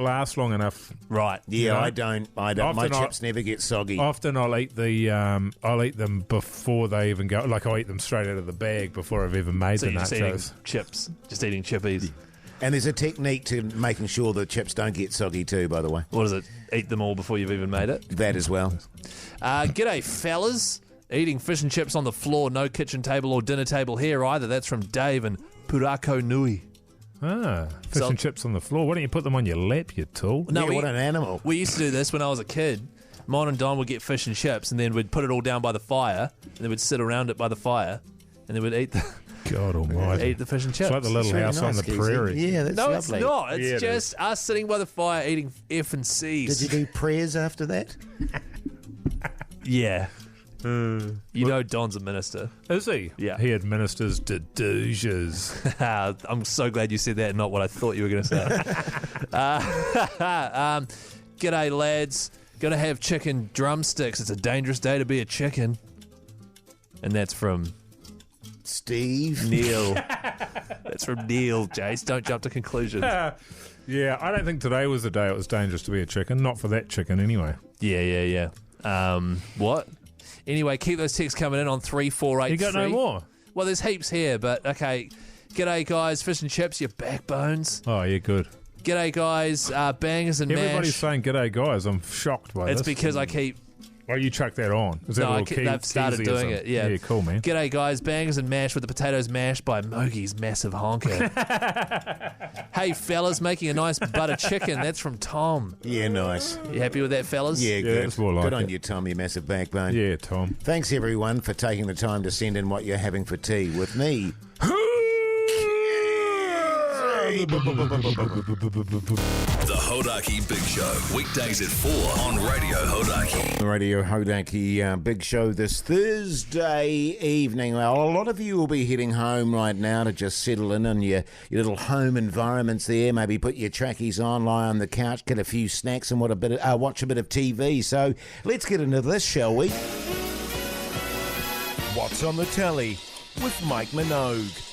last long enough. Right. Yeah, you know? I don't. My chips never get soggy. Often I'll eat them before they even go. Like I eat them straight out of the bag before I've even made the nachos. Just eating chippies. And there's a technique to making sure the chips don't get soggy too, by the way. What is it? Eat them all before you've even made it? That as well. G'day, fellas. Eating fish and chips on the floor, no kitchen table or dinner table here either. That's from Dave and Purako Nui. Fish and chips on the floor. Why don't you put them on your lap, you tool? No, what an animal. We used to do this when I was a kid. Mon and Don would get fish and chips, and then we'd put it all down by the fire, and then we'd sit around it by the fire, and then we'd eat the... God almighty. Eat the fish and chips. It's like the little house on the prairie. Yeah, that's lovely. lovely. It's not. It's just us sitting by the fire eating F and C's. Did you do prayers after that? Yeah. You know Don's a minister. Is he? Yeah. He administers deduges. I'm so glad you said that and not what I thought you were going to say. G'day, lads. Gonna have chicken drumsticks. It's a dangerous day to be a chicken. And that's from... Steve. Neil. That's from Neil, Jase. Don't jump to conclusions. Yeah, I don't think today was the day it was dangerous to be a chicken. Not for that chicken, anyway. Yeah. What? Anyway, keep those texts coming in on 3483. You got no more? Well, there's heaps here, but okay. G'day, guys. Fish and chips, your backbones. Oh, yeah, good. G'day, guys. Bangers and Everybody's mash. saying g'day, guys. I'm shocked by this. It's because I keep... Oh, you chuck that on. Is that a little they've started doing it, yeah. Yeah, cool, man. G'day, guys. Bangers and mash with the potatoes mashed by Mogi's Massive Honker. Hey, fellas, making a nice butter chicken. That's from Tom. Yeah, nice. You happy with that, fellas? Yeah, good. It's more like good on it. you, Tom, you massive backbone. Yeah, Tom. Thanks, everyone, for taking the time to send in what you're having for tea with me. Hodaki. The Hodaki Big Show, weekdays at 4 on Radio Hodaki. Radio Hodaki Big Show this Thursday evening. Well, a lot of you will be heading home right now to just settle in your little home environments there. Maybe put your trackies on, lie on the couch, get a few snacks and watch a bit of TV. So let's get into this, shall we? What's on the telly with Mike Minogue?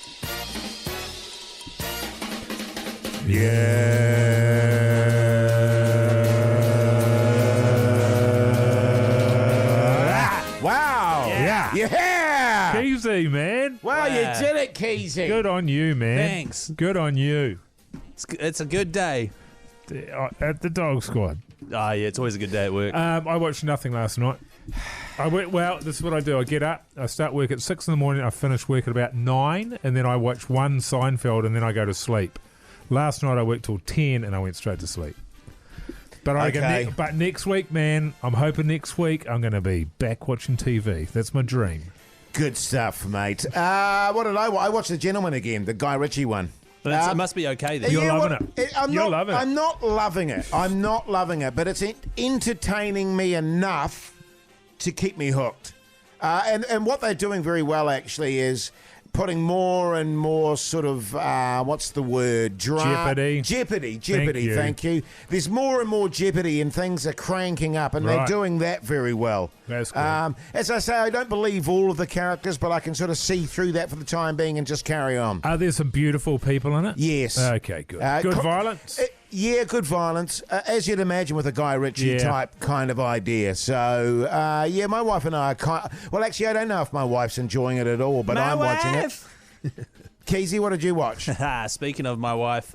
Wow. Yeah. Keyzie, man. Wow, you did it, Keyzie. Good on you, man. Thanks. Good on you. It's a good day. At the dog squad. Ah, yeah, it's always a good day at work. I watched nothing last night. This is what I do. I get up, I start work at 6 in the morning, I finish work at about 9, and then I watch one Seinfeld, and then I go to sleep. Last night I worked till 10, and I went straight to sleep. But but next week, man, I'm hoping next week I'm going to be back watching TV. That's my dream. Good stuff, mate. What did I watch? I watched The Gentleman again, the Guy Ritchie one. But it must be okay then. You're loving it. I'm not loving it. I'm not loving it, but it's entertaining me enough to keep me hooked. And what they're doing very well, actually, is putting more and more sort of, what's the word? Jeopardy. Jeopardy, thank you. There's more and more jeopardy and things are cranking up, and they're doing that very well. That's good. As I say, I don't believe all of the characters, but I can sort of see through that for the time being and just carry on. Are there some beautiful people in it? Yes. Okay, good. Good violence? Yeah, good violence, as you'd imagine with a Guy Ritchie type kind of idea. So, my wife and I are well, actually, I don't know if my wife's enjoying it at all, but I'm watching it. Keyzie, what did you watch? Speaking of my wife,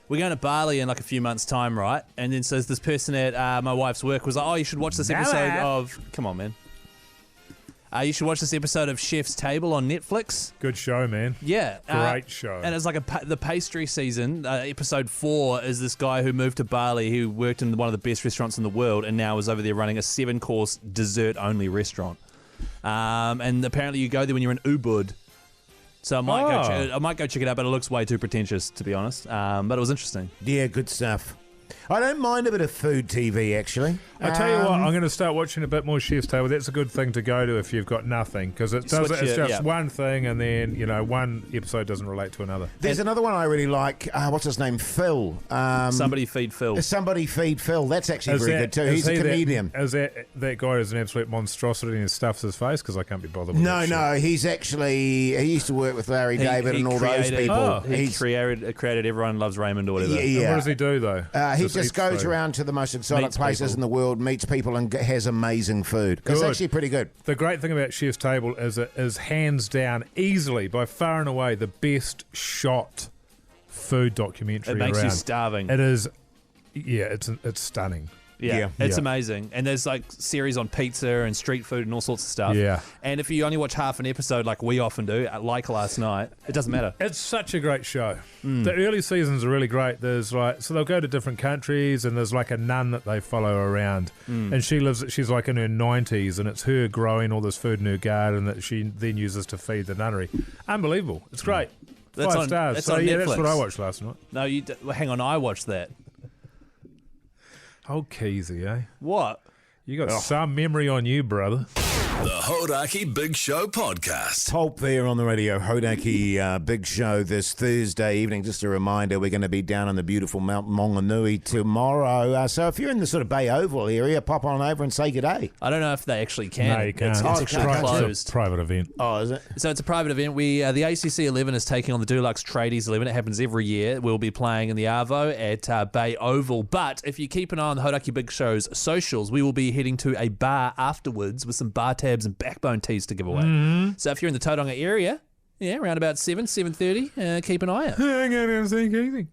we're going to Bali in like a few months' time, right? And then so this person at my wife's work was like, oh, you should watch this episode of... Come on, man. You should watch this episode of Chef's Table on Netflix. Good show, man. Yeah. Great show. And it's like the pastry season. Episode 4 is this guy who moved to Bali who worked in one of the best restaurants in the world and now is over there running a 7-course dessert-only restaurant. And apparently you go there when you're in Ubud. So I might go check it out, but it looks way too pretentious, to be honest. But it was interesting. Yeah, good stuff. I don't mind a bit of food TV, actually. I tell you what, I'm going to start watching a bit more Chef's Table. That's a good thing to go to if you've got nothing, because it's just one thing, and then one episode doesn't relate to another. There's another one I really like. What's his name? Phil. Somebody Feed Phil. Somebody Feed Phil. That's actually very good too. He's a comedian. That guy is an absolute monstrosity and stuffs his face because I can't be bothered with No, he's actually... He used to work with Larry David and all those people. He created Everyone Loves Raymond or whatever. Yeah. What does he do, though? He just goes around to the most exotic places in the world, meets people and has amazing food. It's actually pretty good. The great thing about Chef's Table is it is hands down, easily, by far and away, the best shot food documentary around. It makes you starving. It is, it's stunning. Yeah, it's amazing. And there's like series on pizza and street food and all sorts of stuff. Yeah. And if you only watch half an episode like we often do, like last night, it doesn't matter. It's such a great show. The early seasons are really great. There's so they'll go to different countries and there's like a nun that they follow around. And she's like in her 90s and it's her growing all this food in her garden that she then uses to feed the nunnery. Unbelievable. It's great. 5 stars. That's so on yeah, Netflix. that's what I watched last night. No, hang on, I watched that. Oh, Keyzie, eh? What? You got some memory on you, brother. The Hodaki Big Show podcast. Hope there on the radio. Hodaki Big Show this Thursday evening. Just a reminder, we're going to be down on the beautiful Mount Maunganui tomorrow. So if you're in the sort of Bay Oval area, pop on over and say good day. I don't know if they actually can. No, you can't. It's actually closed. It's a private event. Oh, is it? So it's a private event. The ACC 11 is taking on the Dulux Tradies 11. It happens every year. We'll be playing in the Arvo at Bay Oval. But if you keep an eye on the Hodaki Big Show's socials, we will be heading to a bar afterwards with some bar tabs and backbone tees to give away. So if you're in the Tauranga area, around about 7:30, keep an eye out. I'm going to see Keyzie.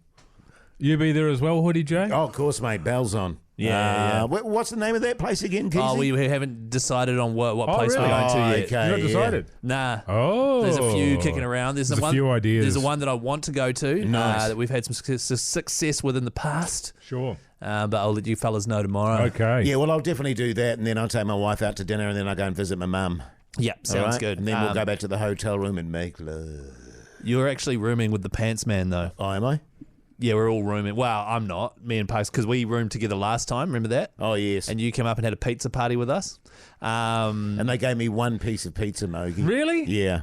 You be there as well, Hoodie J? Oh, of course, mate. Bell's on. Yeah. What's the name of that place again, Keyzie? Oh, we haven't decided on what place we're going to yet. Okay, you not decided? Nah. Oh. There's a few kicking around. There's a few ideas. There's one that I want to go to Nice. that we've had some success with in the past. Sure. But I'll let you fellas know tomorrow. Okay. Yeah, well, I'll definitely do that, and then I'll take my wife out to dinner, and then I'll go and visit my mum. Yeah, sounds All right? good. And then we'll go back to the hotel room and make love. You're actually rooming with the pants man, though. Oh, am I? Yeah, we're all rooming. Well, I'm not. Me and Post, because we roomed together last time. Remember that? Oh, yes. And you came up and had a pizza party with us. And they gave me one piece of pizza, Mogi. Really? Yeah.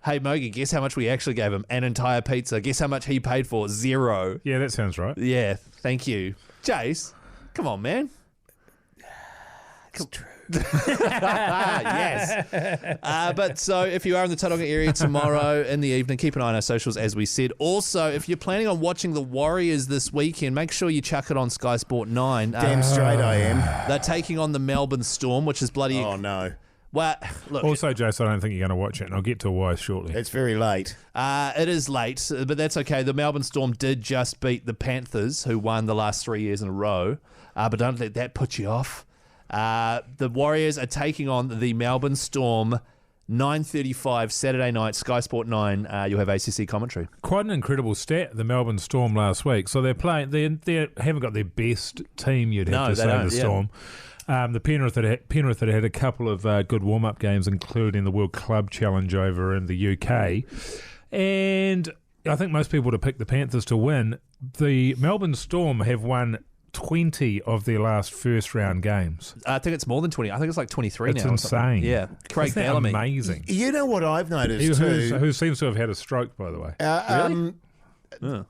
Hey, Mogi, guess how much we actually gave him? An entire pizza. Guess how much he paid for? 0. Yeah, that sounds right. Yeah, thank you. Jase, come on, man. It's true. Yes. But so if you are in the Tauranga area tomorrow in the evening, keep an eye on our socials, as we said. Also, if you're planning on watching the Warriors this weekend, make sure you chuck it on Sky Sport 9. Damn straight I am. They're taking on the Melbourne Storm, which is bloody... Oh, no. Well, look... Also, Jase, I don't think you're going to watch it, and I'll get to why shortly. It's very late. It is late, but that's okay. The Melbourne Storm did just beat the Panthers, who won the last 3 years in a row. But don't let that put you off. The Warriors are taking on the Melbourne Storm, 9:35 Saturday night, Sky Sport 9. You'll have ACC commentary. Quite an incredible stat, the Melbourne Storm last week. So they're playing. They haven't got their best team, you'd have to say, the Storm. The Penrith had had a couple of good warm-up games, including the World Club Challenge over in the UK. And I think most people would have picked the Panthers to win. The Melbourne Storm have won 20 of their last first-round games. I think it's more than 20. I think it's like 23 it's now. It's insane. Yeah. Craig Isn't that Bellamy. Amazing. You know what I've noticed too? Who seems to have had a stroke, by the way. Really?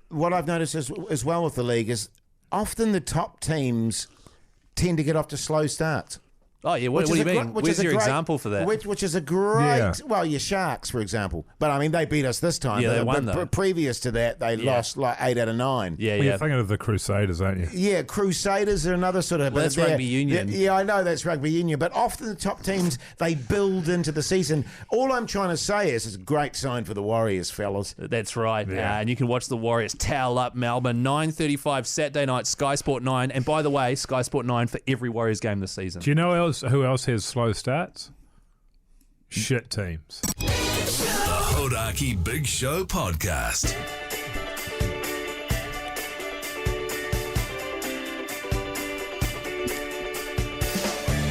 What I've noticed as well with the league is often the top teams tend to get off to slow starts. Oh, yeah. What do you mean? Where's your example for that? Which is a great... Well, your Sharks, for example. But, I mean, they beat us this time. Yeah, they won, though. Previous to that, they lost like 8 out of 9. Yeah, Well, you're thinking of the Crusaders, aren't you? Yeah, Crusaders are another sort of... Well, that's rugby union. Yeah, I know that's rugby union. But often the top teams, they build into the season. All I'm trying to say is it's a great sign for the Warriors, fellas. That's right. And you can watch the Warriors towel up Melbourne, 9:35 Saturday night, Sky Sport 9. And by the way, Sky Sport 9 for every Warriors game this season. Do you know who else has slow starts? Shit teams. The Hodaki Big Show Podcast.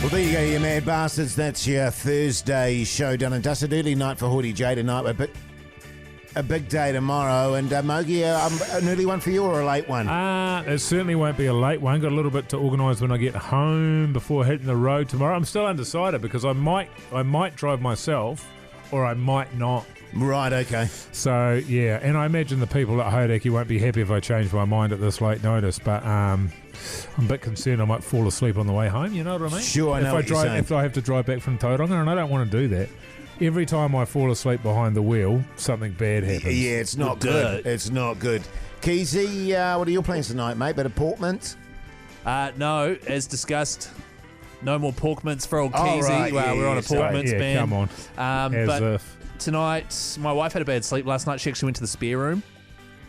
Well, there you go, you mad bastards. That's your Thursday show done and dusted. Early night for Hawdy J tonight, but a big day tomorrow. And Mogi, an early one for you or a late one? It certainly won't be a late one. Got a little bit to organise when I get home before hitting the road tomorrow. I'm still undecided because I might drive myself or I might not. Right, okay. So, yeah, and I imagine the people at Hodaki won't be happy if I change my mind at this late notice, but I'm a bit concerned I might fall asleep on the way home, you know what I mean? Sure, I know what you're saying. If I have to drive back from Tauranga, and I don't want to do that. Every time I fall asleep behind the wheel, something bad happens. Yeah, it's not good. It's not good. Keyzie, what are your plans tonight, mate? Bit of pork mince? No, as discussed, no more pork mince for old Oh, Keyzie. right, Well, we're on a pork mince ban. Come on. But tonight, my wife had a bad sleep last night. She actually went to the spare room.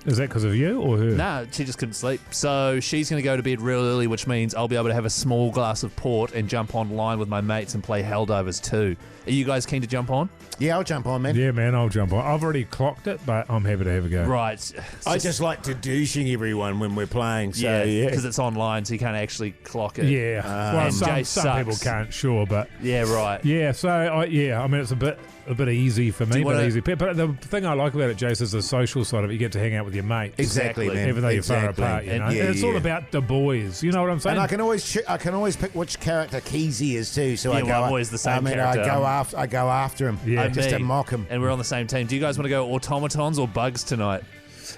Is that because of you or her? No, she just couldn't sleep. So she's going to go to bed real early, which means I'll be able to have a small glass of port and jump online with my mates and play Helldivers too. Are you guys keen to jump on? Yeah, I'll jump on, man. Yeah, man, I'll jump on. I've already clocked it, but I'm happy to have a go. Right. I just like to douching everyone when we're playing. So, yeah, because it's online, so you can't actually clock it. Yeah. Well, some people can't, sure, but... Yeah, right. Yeah, so, I mean, it's a bit easy for me, but easy. But the thing I like about it, Jase, is the social side of it. You get to hang out with your mates. Exactly, man. Even though you're far apart, you know. And it's all about the boys. You know what I'm saying? And I can always pick which character Keyzie is too. So I'm always the same character. I go after him. Yeah. Just to mock him. And we're on the same team. Do you guys want to go automatons or bugs tonight?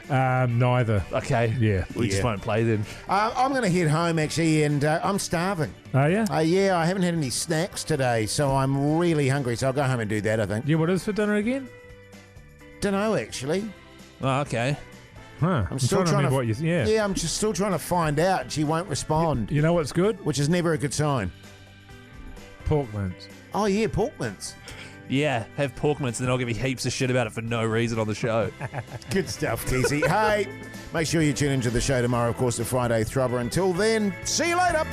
Neither. Okay. Yeah. We just won't play then. I'm going to head home actually, and I'm starving. Oh yeah. Yeah, I haven't had any snacks today, so I'm really hungry. So I'll go home and do that. I think. Yeah. What is for dinner again? Don't know actually. Oh, okay. Huh. I'm still trying to. What you, yeah, I'm just still trying to find out. She won't respond. You know what's good? Which is never a good sign. Pork mince. Oh yeah, pork mince. Yeah, have pork mince and then I'll give you heaps of shit about it for no reason on the show. Good stuff, Keyzie. Hey, make sure you tune into the show tomorrow, of course, the Friday Throbber. Until then, see you later.